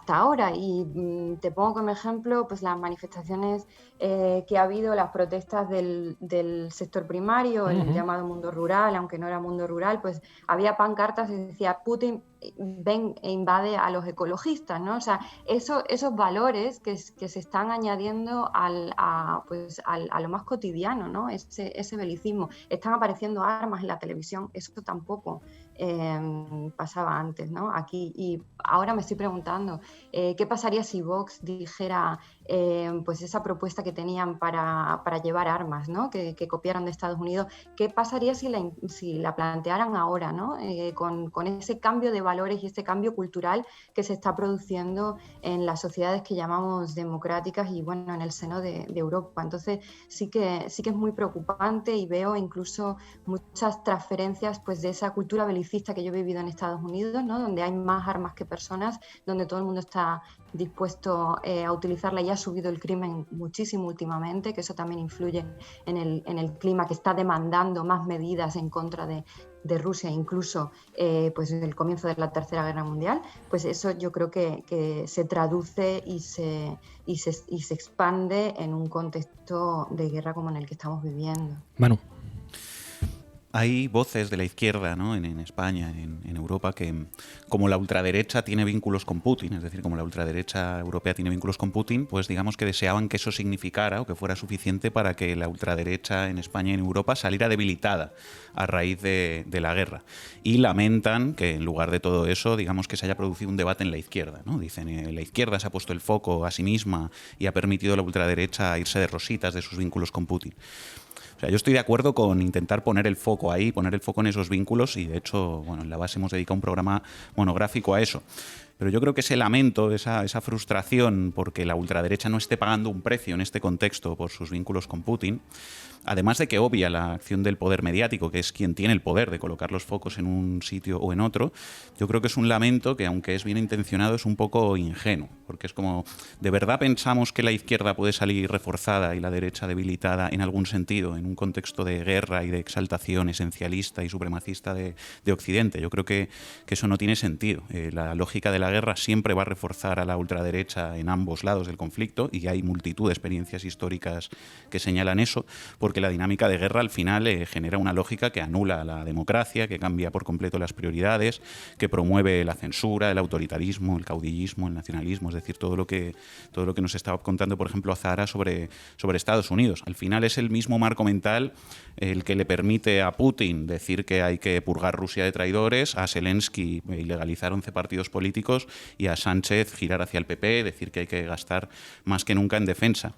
ahora. Y te pongo como ejemplo pues las manifestaciones que ha habido, las protestas del sector primario, el llamado mundo rural, aunque no era mundo rural, pues había pancartas que decía Putin ven e invade a los ecologistas, ¿no? O sea, esos valores que se están añadiendo a lo más cotidiano, ¿no? Ese belicismo. Están apareciendo armas en la televisión, eso tampoco pasaba antes, ¿no? Aquí. Y ahora me estoy preguntando, ¿qué pasaría si Vox dijera pues esa propuesta que tenían para llevar armas, ¿no? Que copiaron de Estados Unidos? ¿Qué pasaría si la plantearan ahora, ¿no? Con ese cambio de valores y este cambio cultural que se está produciendo en las sociedades que llamamos democráticas y, bueno, en el seno de Europa. Entonces sí que es muy preocupante y veo incluso muchas transferencias pues de esa cultura belicista que yo he vivido en Estados Unidos, ¿no? Donde hay más armas que personas, donde todo el mundo está dispuesto a utilizarla. Y ha subido el crimen muchísimo últimamente, que eso también influye en el clima que está demandando más medidas en contra de Rusia, incluso pues en el comienzo de la Tercera Guerra Mundial. Pues eso yo creo que se traduce y se expande en un contexto de guerra como en el que estamos viviendo. Manu. Hay voces de la izquierda, ¿no? en España, en Europa, que como la ultraderecha tiene vínculos con Putin, es decir, como la ultraderecha europea tiene vínculos con Putin, pues digamos que deseaban que eso significara o que fuera suficiente para que la ultraderecha en España y en Europa saliera debilitada a raíz de la guerra. Y lamentan que en lugar de todo eso, digamos que se haya producido un debate en la izquierda, ¿no? Dicen, la izquierda se ha puesto el foco a sí misma y ha permitido a la ultraderecha irse de rositas de sus vínculos con Putin. O sea, yo estoy de acuerdo con intentar poner el foco ahí, poner el foco en esos vínculos, y de hecho, bueno, en la base hemos dedicado un programa monográfico a eso. Pero yo creo que ese lamento, esa frustración porque la ultraderecha no esté pagando un precio en este contexto por sus vínculos con Putin, además de que obvia la acción del poder mediático, que es quien tiene el poder de colocar los focos en un sitio o en otro, yo creo que es un lamento que, aunque es bien intencionado, es un poco ingenuo, porque es como, ¿de verdad pensamos que la izquierda puede salir reforzada y la derecha debilitada en algún sentido, en un contexto de guerra y de exaltación esencialista y supremacista de Occidente? Yo creo que eso no tiene sentido. La lógica de la guerra siempre va a reforzar a la ultraderecha en ambos lados del conflicto, y hay multitud de experiencias históricas que señalan eso, porque la dinámica de guerra al final genera una lógica que anula la democracia, que cambia por completo las prioridades, que promueve la censura, el autoritarismo, el caudillismo, el nacionalismo, es decir, todo lo que nos estaba contando, por ejemplo, Azahara sobre Estados Unidos. Al final es el mismo marco mental el que le permite a Putin decir que hay que purgar Rusia de traidores, a Zelensky ilegalizar 11 partidos políticos y a Sánchez girar hacia el PP, decir que hay que gastar más que nunca en defensa.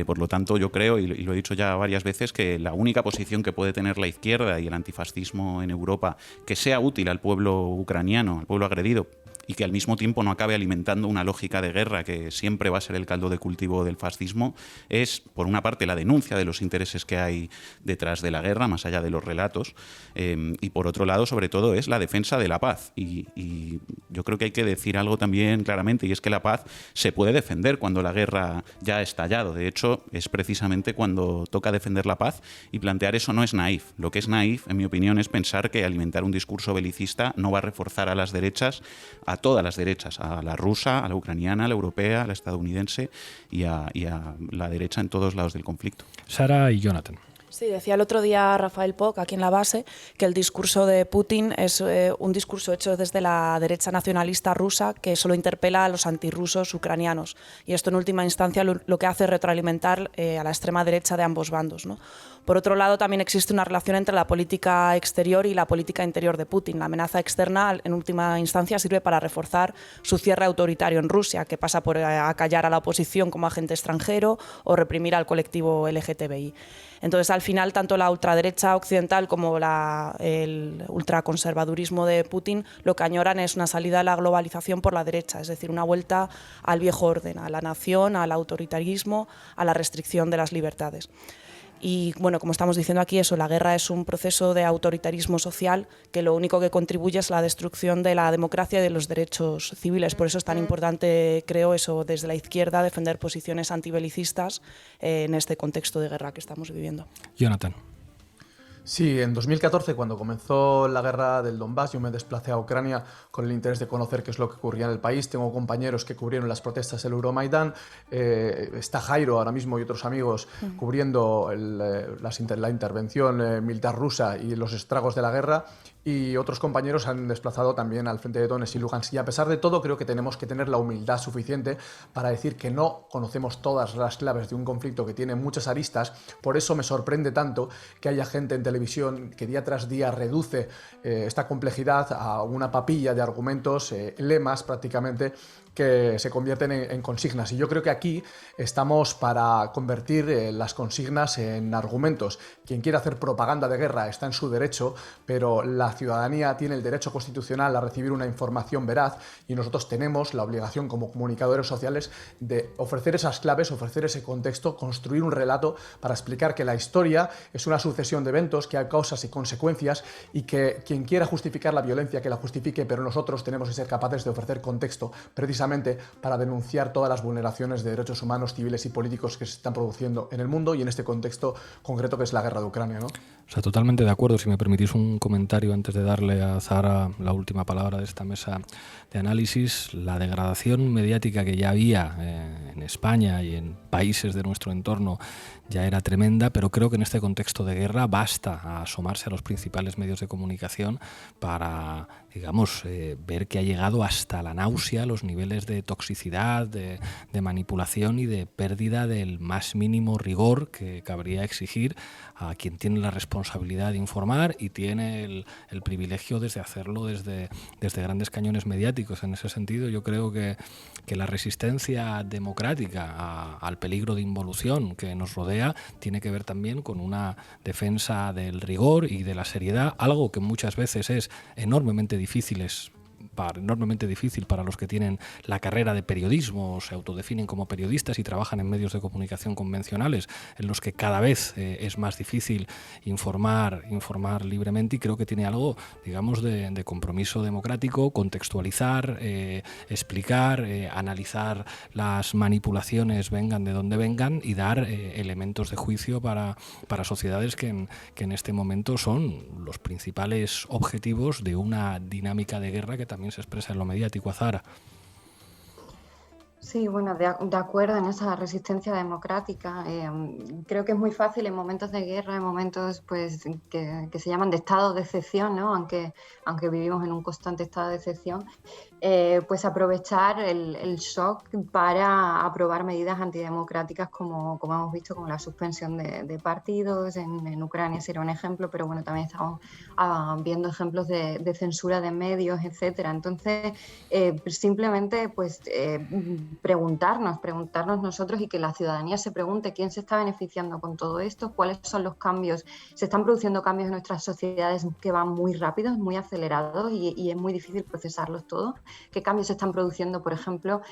Por lo tanto, yo creo, y lo he dicho ya varias veces, que la única posición que puede tener la izquierda y el antifascismo en Europa que sea útil al pueblo ucraniano, al pueblo agredido, y que al mismo tiempo no acabe alimentando una lógica de guerra que siempre va a ser el caldo de cultivo del fascismo, es, por una parte, la denuncia de los intereses que hay detrás de la guerra, más allá de los relatos, y por otro lado, sobre todo, es la defensa de la paz. Y yo creo que hay que decir algo también claramente, y es que la paz se puede defender cuando la guerra ya ha estallado. De hecho, es precisamente cuando toca defender la paz, y plantear eso no es naif. Lo que es naif, en mi opinión, es pensar que alimentar un discurso belicista no va a reforzar a las derechas, a todas las derechas, a la rusa, a la ucraniana, a la europea, a la estadounidense y a la derecha en todos lados del conflicto. Sara y Jonathan. Sí, decía el otro día Rafael Poch, aquí en la base, que el discurso de Putin es un discurso hecho desde la derecha nacionalista rusa que solo interpela a los antirrusos ucranianos. Y esto en última instancia lo que hace es retroalimentar a la extrema derecha de ambos bandos, ¿no? Por otro lado, también existe una relación entre la política exterior y la política interior de Putin. La amenaza externa, en última instancia, sirve para reforzar su cierre autoritario en Rusia, que pasa por acallar a la oposición como agente extranjero o reprimir al colectivo LGTBI. Entonces, al final, tanto la ultraderecha occidental como el ultraconservadurismo de Putin lo que añoran es una salida a la globalización por la derecha, es decir, una vuelta al viejo orden, a la nación, al autoritarismo, a la restricción de las libertades. Y bueno, como estamos diciendo aquí, la guerra es un proceso de autoritarismo social que lo único que contribuye es la destrucción de la democracia y de los derechos civiles. Por eso es tan importante, creo, desde la izquierda, defender posiciones antibelicistas en este contexto de guerra que estamos viviendo. Jonathan. Sí, en 2014, cuando comenzó la guerra del Donbass, yo me desplacé a Ucrania con el interés de conocer qué es lo que ocurría en el país. Tengo compañeros que cubrieron las protestas del Euromaidán. Está Jairo ahora mismo y otros amigos cubriendo la intervención militar rusa y los estragos de la guerra. Y otros compañeros han desplazado también al frente de Donetsk y Lugansk. Y a pesar de todo, creo que tenemos que tener la humildad suficiente para decir que no conocemos todas las claves de un conflicto que tiene muchas aristas. Por eso me sorprende tanto que haya gente en televisión que día tras día reduce esta complejidad a una papilla de argumentos, lemas prácticamente, que se convierten en consignas. Y yo creo que aquí estamos para convertir las consignas en argumentos. Quien quiera hacer propaganda de guerra está en su derecho, pero la ciudadanía tiene el derecho constitucional a recibir una información veraz y nosotros tenemos la obligación como comunicadores sociales de ofrecer esas claves, ofrecer ese contexto, construir un relato para explicar que la historia es una sucesión de eventos, que hay causas y consecuencias y que quien quiera justificar la violencia que la justifique, pero nosotros tenemos que ser capaces de ofrecer contexto precisamente para denunciar todas las vulneraciones de derechos humanos, civiles y políticos que se están produciendo en el mundo y en este contexto concreto que es la guerra de Ucrania, ¿no? O sea, totalmente de acuerdo. Si me permitís un comentario antes de darle a Zahara la última palabra de esta mesa de análisis, la degradación mediática que ya había en España y en países de nuestro entorno ya era tremenda, pero creo que en este contexto de guerra basta asomarse a los principales medios de comunicación para, digamos, ver que ha llegado hasta la náusea los niveles de toxicidad, de manipulación y de pérdida del más mínimo rigor que cabría exigir a quien tiene la responsabilidad de informar y tiene el privilegio de hacerlo desde grandes cañones mediáticos. En ese sentido, yo creo que la resistencia democrática al peligro de involución que nos rodea tiene que ver también con una defensa del rigor y de la seriedad, algo que muchas veces es enormemente difícil para los que tienen la carrera de periodismo o se autodefinen como periodistas y trabajan en medios de comunicación convencionales, en los que cada vez es más difícil informar libremente, y creo que tiene algo, digamos, de compromiso democrático, contextualizar, explicar, analizar las manipulaciones, vengan de donde vengan, y dar elementos de juicio para sociedades que en este momento son los principales objetivos de una dinámica de guerra que también se expresa en lo mediático. Zahara. Sí, bueno, de acuerdo en esa resistencia democrática. Creo que es muy fácil en momentos de guerra, en momentos pues que se llaman de estado de excepción, ¿no? Aunque vivimos en un constante estado de excepción, pues aprovechar el shock para aprobar medidas antidemocráticas como hemos visto, como la suspensión de partidos. En Ucrania sería un ejemplo, pero bueno, también estamos viendo ejemplos de censura de medios, etcétera. Entonces, simplemente pues preguntarnos nosotros y que la ciudadanía se pregunte quién se está beneficiando con todo esto, cuáles son los cambios. Se están produciendo cambios en nuestras sociedades que van muy rápidos, muy acelerados y es muy difícil procesarlos todos. ¿Qué cambios se están produciendo? Por ejemplo,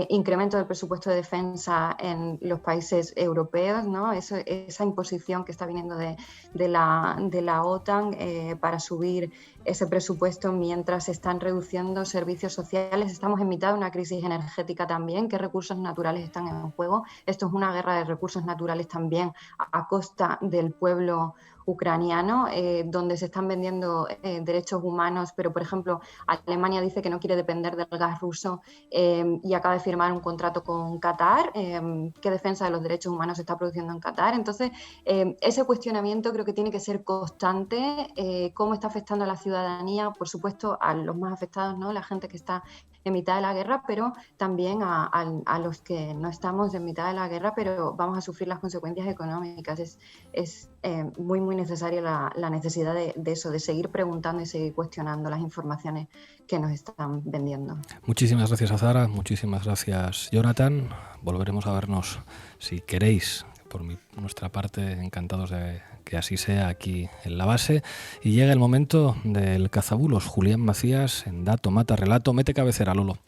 incremento del presupuesto de defensa en los países europeos, ¿no? Esa imposición que está viniendo de la OTAN para subir ese presupuesto mientras se están reduciendo servicios sociales. Estamos en mitad de una crisis energética también. ¿Qué recursos naturales están en juego? Esto es una guerra de recursos naturales también a costa del pueblo ucraniano, donde se están vendiendo derechos humanos, pero por ejemplo Alemania dice que no quiere depender del gas ruso y acaba de firmar un contrato con Qatar. ¿Qué defensa de los derechos humanos se está produciendo en Qatar? Entonces ese cuestionamiento creo que tiene que ser constante. ¿Cómo está afectando a la ciudadanía? Por supuesto a los más afectados, ¿no? La gente que está en mitad de la guerra, pero también a los que no estamos en mitad de la guerra, pero vamos a sufrir las consecuencias económicas. Es muy, muy necesaria la necesidad de eso, de seguir preguntando y seguir cuestionando las informaciones que nos están vendiendo. Muchísimas gracias, Azahara. Muchísimas gracias, Jonathan. Volveremos a vernos si queréis. Por nuestra parte, encantados de que así sea aquí en la base. Y llega el momento del cazabulos. Julián Macías en Dato Mata Relato. Mete cabecera, Lolo.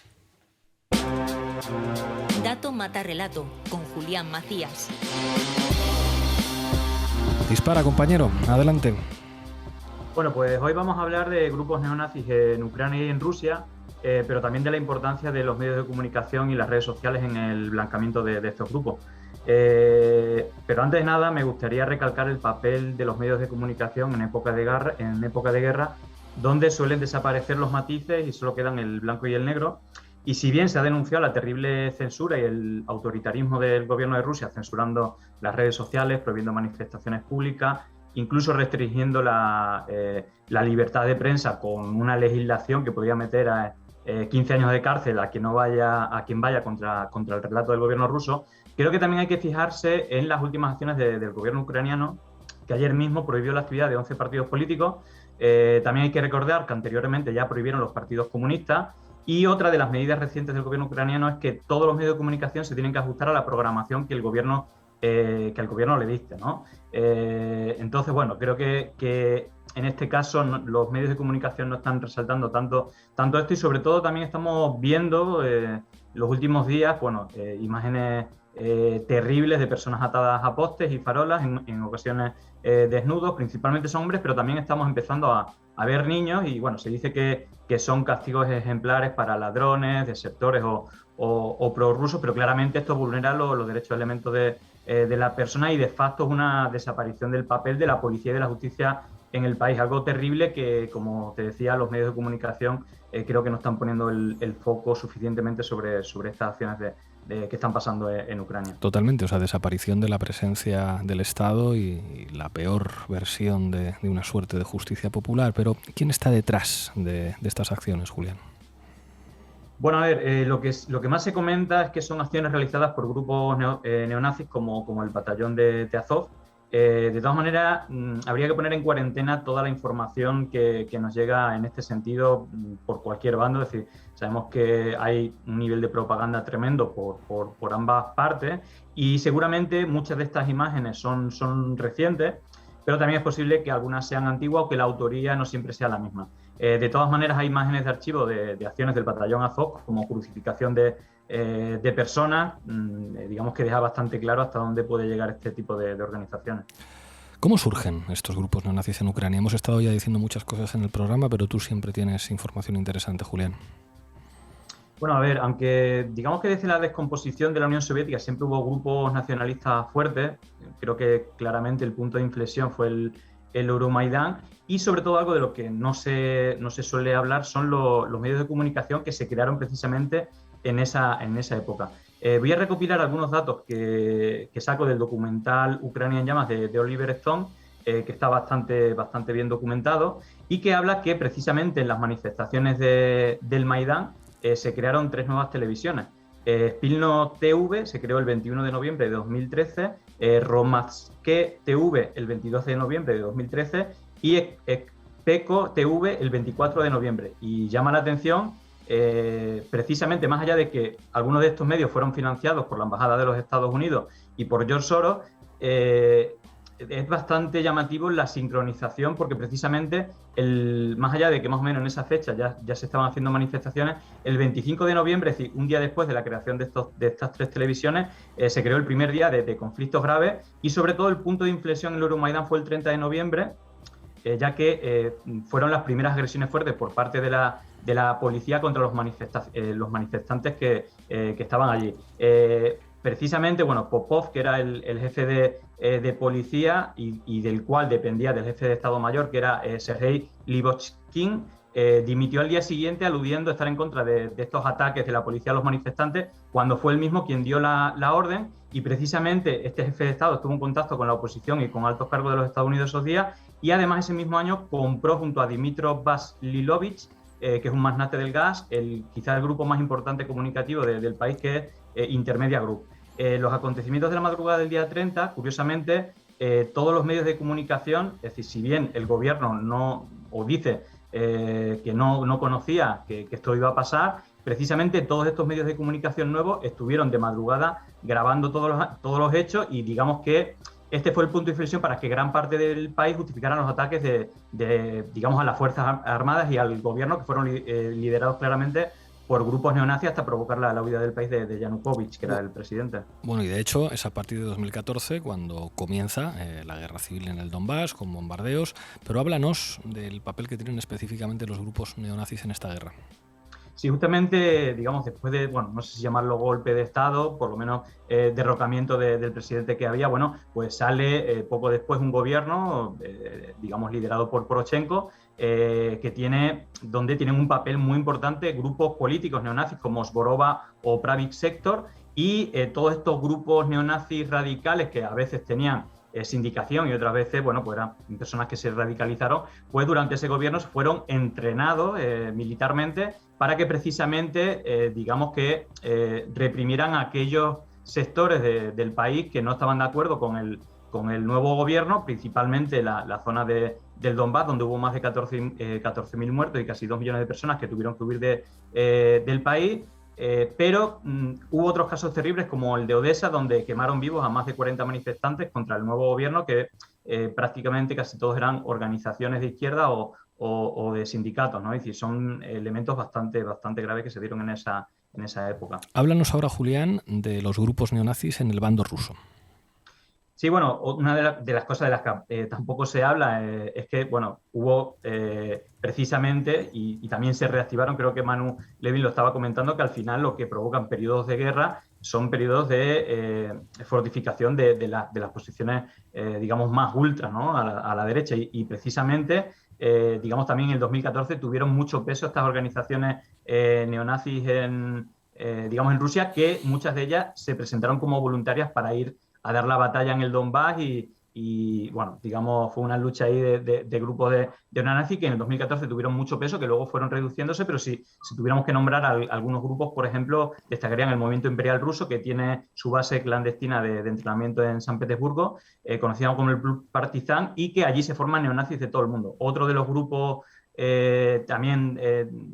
Dato Mata Relato con Julián Macías. Dispara, compañero. Adelante. Bueno, pues hoy vamos a hablar de grupos neonazis en Ucrania y en Rusia, pero también de la importancia de los medios de comunicación y las redes sociales en el blancamiento de estos grupos. Pero antes de nada me gustaría recalcar el papel de los medios de comunicación en época de guerra, donde suelen desaparecer los matices y solo quedan el blanco y el negro. Y si bien se ha denunciado la terrible censura y el autoritarismo del gobierno de Rusia, censurando las redes sociales, prohibiendo manifestaciones públicas, incluso restringiendo la libertad de prensa con una legislación que podría meter a 15 años de cárcel a quien vaya contra el relato del gobierno ruso, creo que también hay que fijarse en las últimas acciones del gobierno ucraniano, que ayer mismo prohibió la actividad de 11 partidos políticos. También hay que recordar que anteriormente ya prohibieron los partidos comunistas, y otra de las medidas recientes del gobierno ucraniano es que todos los medios de comunicación se tienen que ajustar a la programación que el gobierno le dicte, ¿no? Entonces, bueno, creo que en este caso los medios de comunicación no están resaltando tanto esto, y sobre todo también estamos viendo los últimos días, imágenes terribles de personas atadas a postes y farolas, en ocasiones desnudos, principalmente son hombres, pero también estamos empezando a ver niños, y bueno, se dice que son castigos ejemplares para ladrones, desertores o prorrusos, pero claramente esto vulnera los derechos de elementos de la persona, y de facto es una desaparición del papel de la policía y de la justicia en el país, algo terrible que, como te decía, los medios de comunicación creo que no están poniendo el foco suficientemente sobre estas acciones que están pasando en Ucrania. Totalmente, o sea, desaparición de la presencia del Estado y la peor versión de una suerte de justicia popular. Pero ¿quién está detrás de estas acciones, Julián? Bueno, a ver, lo que más se comenta es que son acciones realizadas por grupos neonazis como el batallón de Azov. De todas maneras, habría que poner en cuarentena toda la información que nos llega en este sentido por cualquier bando. Es decir, sabemos que hay un nivel de propaganda tremendo por ambas partes, y seguramente muchas de estas imágenes son recientes, pero también es posible que algunas sean antiguas o que la autoría no siempre sea la misma. De todas maneras, hay imágenes de archivo de acciones del batallón Azov, como crucificación de personas, digamos que deja bastante claro hasta dónde puede llegar este tipo de organizaciones. ¿Cómo surgen estos grupos neonazis en Ucrania? Hemos estado ya diciendo muchas cosas en el programa, pero tú siempre tienes información interesante, Julián. Bueno, a ver, aunque digamos que desde la descomposición de la Unión Soviética siempre hubo grupos nacionalistas fuertes, creo que claramente el punto de inflexión fue el Euromaidán, y sobre todo algo de lo que no se suele hablar son los medios de comunicación que se crearon precisamente en esa época. Voy a recopilar algunos datos que saco del documental Ucrania en llamas de Oliver Stone, que está bastante bien documentado, y que habla que precisamente en las manifestaciones del Maidán se crearon 3 nuevas televisiones. Spilno TV se creó el 21 de noviembre de 2013, Romatske TV el 22 de noviembre de 2013 y Peko TV el 24 de noviembre. Y llama la atención precisamente más allá de que algunos de estos medios fueron financiados por la Embajada de los Estados Unidos y por George Soros, es bastante llamativo la sincronización, porque precisamente, más allá de que más o menos en esa fecha ya se estaban haciendo manifestaciones, el 25 de noviembre, es decir, un día después de la creación de estas 3 televisiones, se creó el primer día de conflictos graves, y sobre todo el punto de inflexión en el Euromaidán fue el 30 de noviembre, ya que fueron las primeras agresiones fuertes por parte de la policía contra los manifestantes que estaban allí. Precisamente, bueno, Popov, que era el jefe de policía y del cual dependía del jefe de Estado Mayor, que era Sergei Libochkin, dimitió al día siguiente aludiendo a estar en contra de estos ataques de la policía a los manifestantes, cuando fue él mismo quien dio la orden, y precisamente este jefe de Estado estuvo en contacto con la oposición y con altos cargos de los Estados Unidos esos días, y además ese mismo año compró junto a Dmitro Vaslilovich, que es un magnate del gas, quizá el grupo más importante comunicativo del país, que es Intermedia Group. Los acontecimientos de la madrugada del día 30, curiosamente, todos los medios de comunicación, es decir, si bien el gobierno dice que no conocía que esto iba a pasar, precisamente todos estos medios de comunicación nuevos estuvieron de madrugada grabando todos los hechos, y digamos que este fue el punto de inflexión para que gran parte del país justificaran los ataques digamos, a las Fuerzas Armadas y al gobierno, que fueron liderados claramente por grupos neonazis, hasta provocar la huida del país de Yanukovych, que era el presidente. Bueno, y de hecho es a partir de 2014 cuando comienza la guerra civil en el Donbass, con bombardeos, pero háblanos del papel que tienen específicamente los grupos neonazis en esta guerra. Sí, justamente, digamos, después de, bueno, no sé si llamarlo golpe de Estado, por lo menos derrocamiento del presidente que había, bueno, pues sale poco después un gobierno, digamos, liderado por Poroshenko, donde tienen un papel muy importante grupos políticos neonazis como Sborova o Pravik Sector, y todos estos grupos neonazis radicales que a veces tenían sindicación y otras veces, bueno, pues eran personas que se radicalizaron, pues durante ese gobierno fueron entrenados militarmente para que precisamente, digamos que reprimieran a aquellos sectores del país que no estaban de acuerdo con el nuevo gobierno, principalmente la zona del Donbass, donde hubo más de 14.000 muertos y casi 2 millones de personas que tuvieron que huir del país. Pero hubo otros casos terribles, como el de Odessa, donde quemaron vivos a más de 40 manifestantes contra el nuevo gobierno, que prácticamente casi todos eran organizaciones de izquierda o de sindicatos, ¿no? Es decir, son elementos bastante graves que se dieron en esa época. Háblanos ahora, Julián, de los grupos neonazis en el bando ruso. Sí, bueno, una de las cosas de las que tampoco se habla es que, bueno, hubo precisamente, y también se reactivaron, creo que Manu Levin lo estaba comentando, que al final lo que provocan periodos de guerra son periodos de fortificación de las posiciones, digamos, más ultras, ¿no? a la derecha, y precisamente, digamos, también en el 2014 tuvieron mucho peso estas organizaciones neonazis digamos, en Rusia, que muchas de ellas se presentaron como voluntarias para ir a dar la batalla en el Donbass, y bueno, digamos, fue una lucha ahí de grupos de neonazis que en el 2014 tuvieron mucho peso, que luego fueron reduciéndose, pero si tuviéramos que nombrar algunos grupos, por ejemplo, destacarían el Movimiento Imperial Ruso, que tiene su base clandestina de entrenamiento en San Petersburgo, conocido como el Club Partizan, y que allí se forman neonazis de todo el mundo. Otro de los grupos también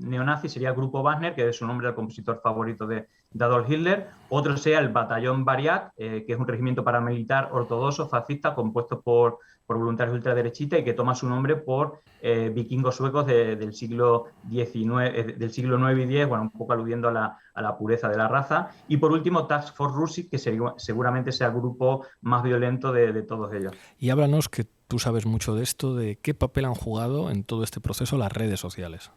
neonazi sería el Grupo Wagner, que es su nombre al compositor favorito de Adolf Hitler. Otro sería el Batallón Bariat, que es un regimiento paramilitar ortodoxo fascista compuesto por voluntarios ultraderechistas y que toma su nombre por vikingos suecos del siglo XIX, del siglo IX y X, bueno, un poco aludiendo a la pureza de la raza. Y por último, Task Force Russic, que seguramente sea el grupo más violento de todos ellos. Y háblanos, que tú sabes mucho de esto, de qué papel han jugado en todo este proceso las redes sociales.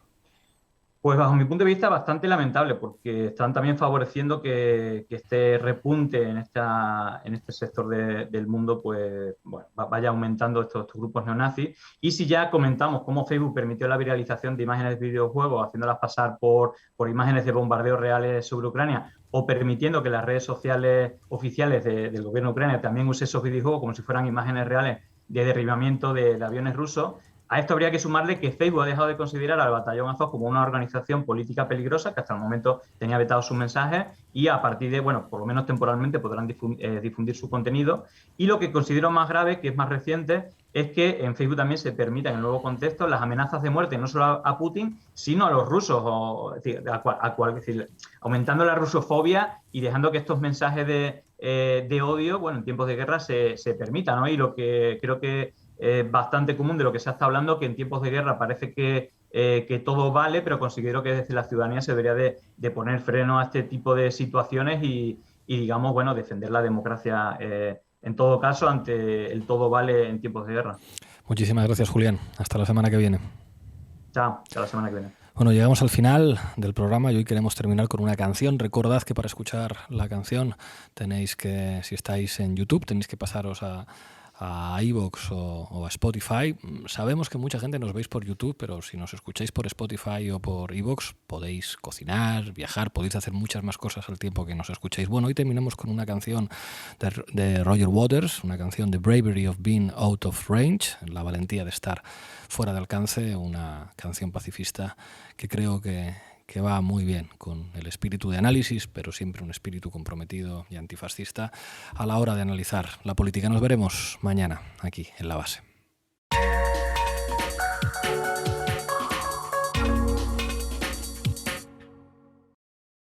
Pues bajo mi punto de vista bastante lamentable, porque están también favoreciendo que este repunte en este sector del mundo, pues bueno, vaya aumentando estos grupos neonazis. Y si ya comentamos cómo Facebook permitió la viralización de imágenes de videojuegos, haciéndolas pasar por imágenes de bombardeos reales sobre Ucrania, o permitiendo que las redes sociales oficiales del gobierno de Ucrania también use esos videojuegos como si fueran imágenes reales de derribamiento de aviones rusos, A esto habría que sumarle que Facebook ha dejado de considerar al Batallón Azov como una organización política peligrosa, que hasta el momento tenía vetados sus mensajes, y a partir de, bueno, por lo menos temporalmente podrán difundir su contenido. Y lo que considero más grave, que es más reciente, es que en Facebook también se permitan en el nuevo contexto las amenazas de muerte no solo a Putin, sino a los rusos, es decir, aumentando la rusofobia y dejando que estos mensajes de odio, bueno, en tiempos de guerra se permitan, ¿no? Y lo que creo que bastante común de lo que se está hablando, que en tiempos de guerra parece que todo vale, pero considero que desde la ciudadanía se debería de poner freno a este tipo de situaciones y digamos, bueno, defender la democracia en todo caso ante el todo vale en tiempos de guerra. Muchísimas gracias, Julián. Hasta la semana que viene. Chao, hasta la semana que viene. Bueno, llegamos al final del programa y hoy queremos terminar con una canción. Recordad que para escuchar la canción tenéis que, si estáis en YouTube, tenéis que pasaros a iVoox o a Spotify. Sabemos que mucha gente nos veis por YouTube, pero si nos escucháis por Spotify o por iVoox podéis cocinar, viajar, podéis hacer muchas más cosas al tiempo que nos escucháis. Bueno, hoy terminamos con una canción de Roger Waters, una canción de Bravery of Being Out of Range, la valentía de estar fuera de alcance, una canción pacifista que creo que va muy bien con el espíritu de análisis, pero siempre un espíritu comprometido y antifascista a la hora de analizar la política. Nos veremos mañana aquí en La Base.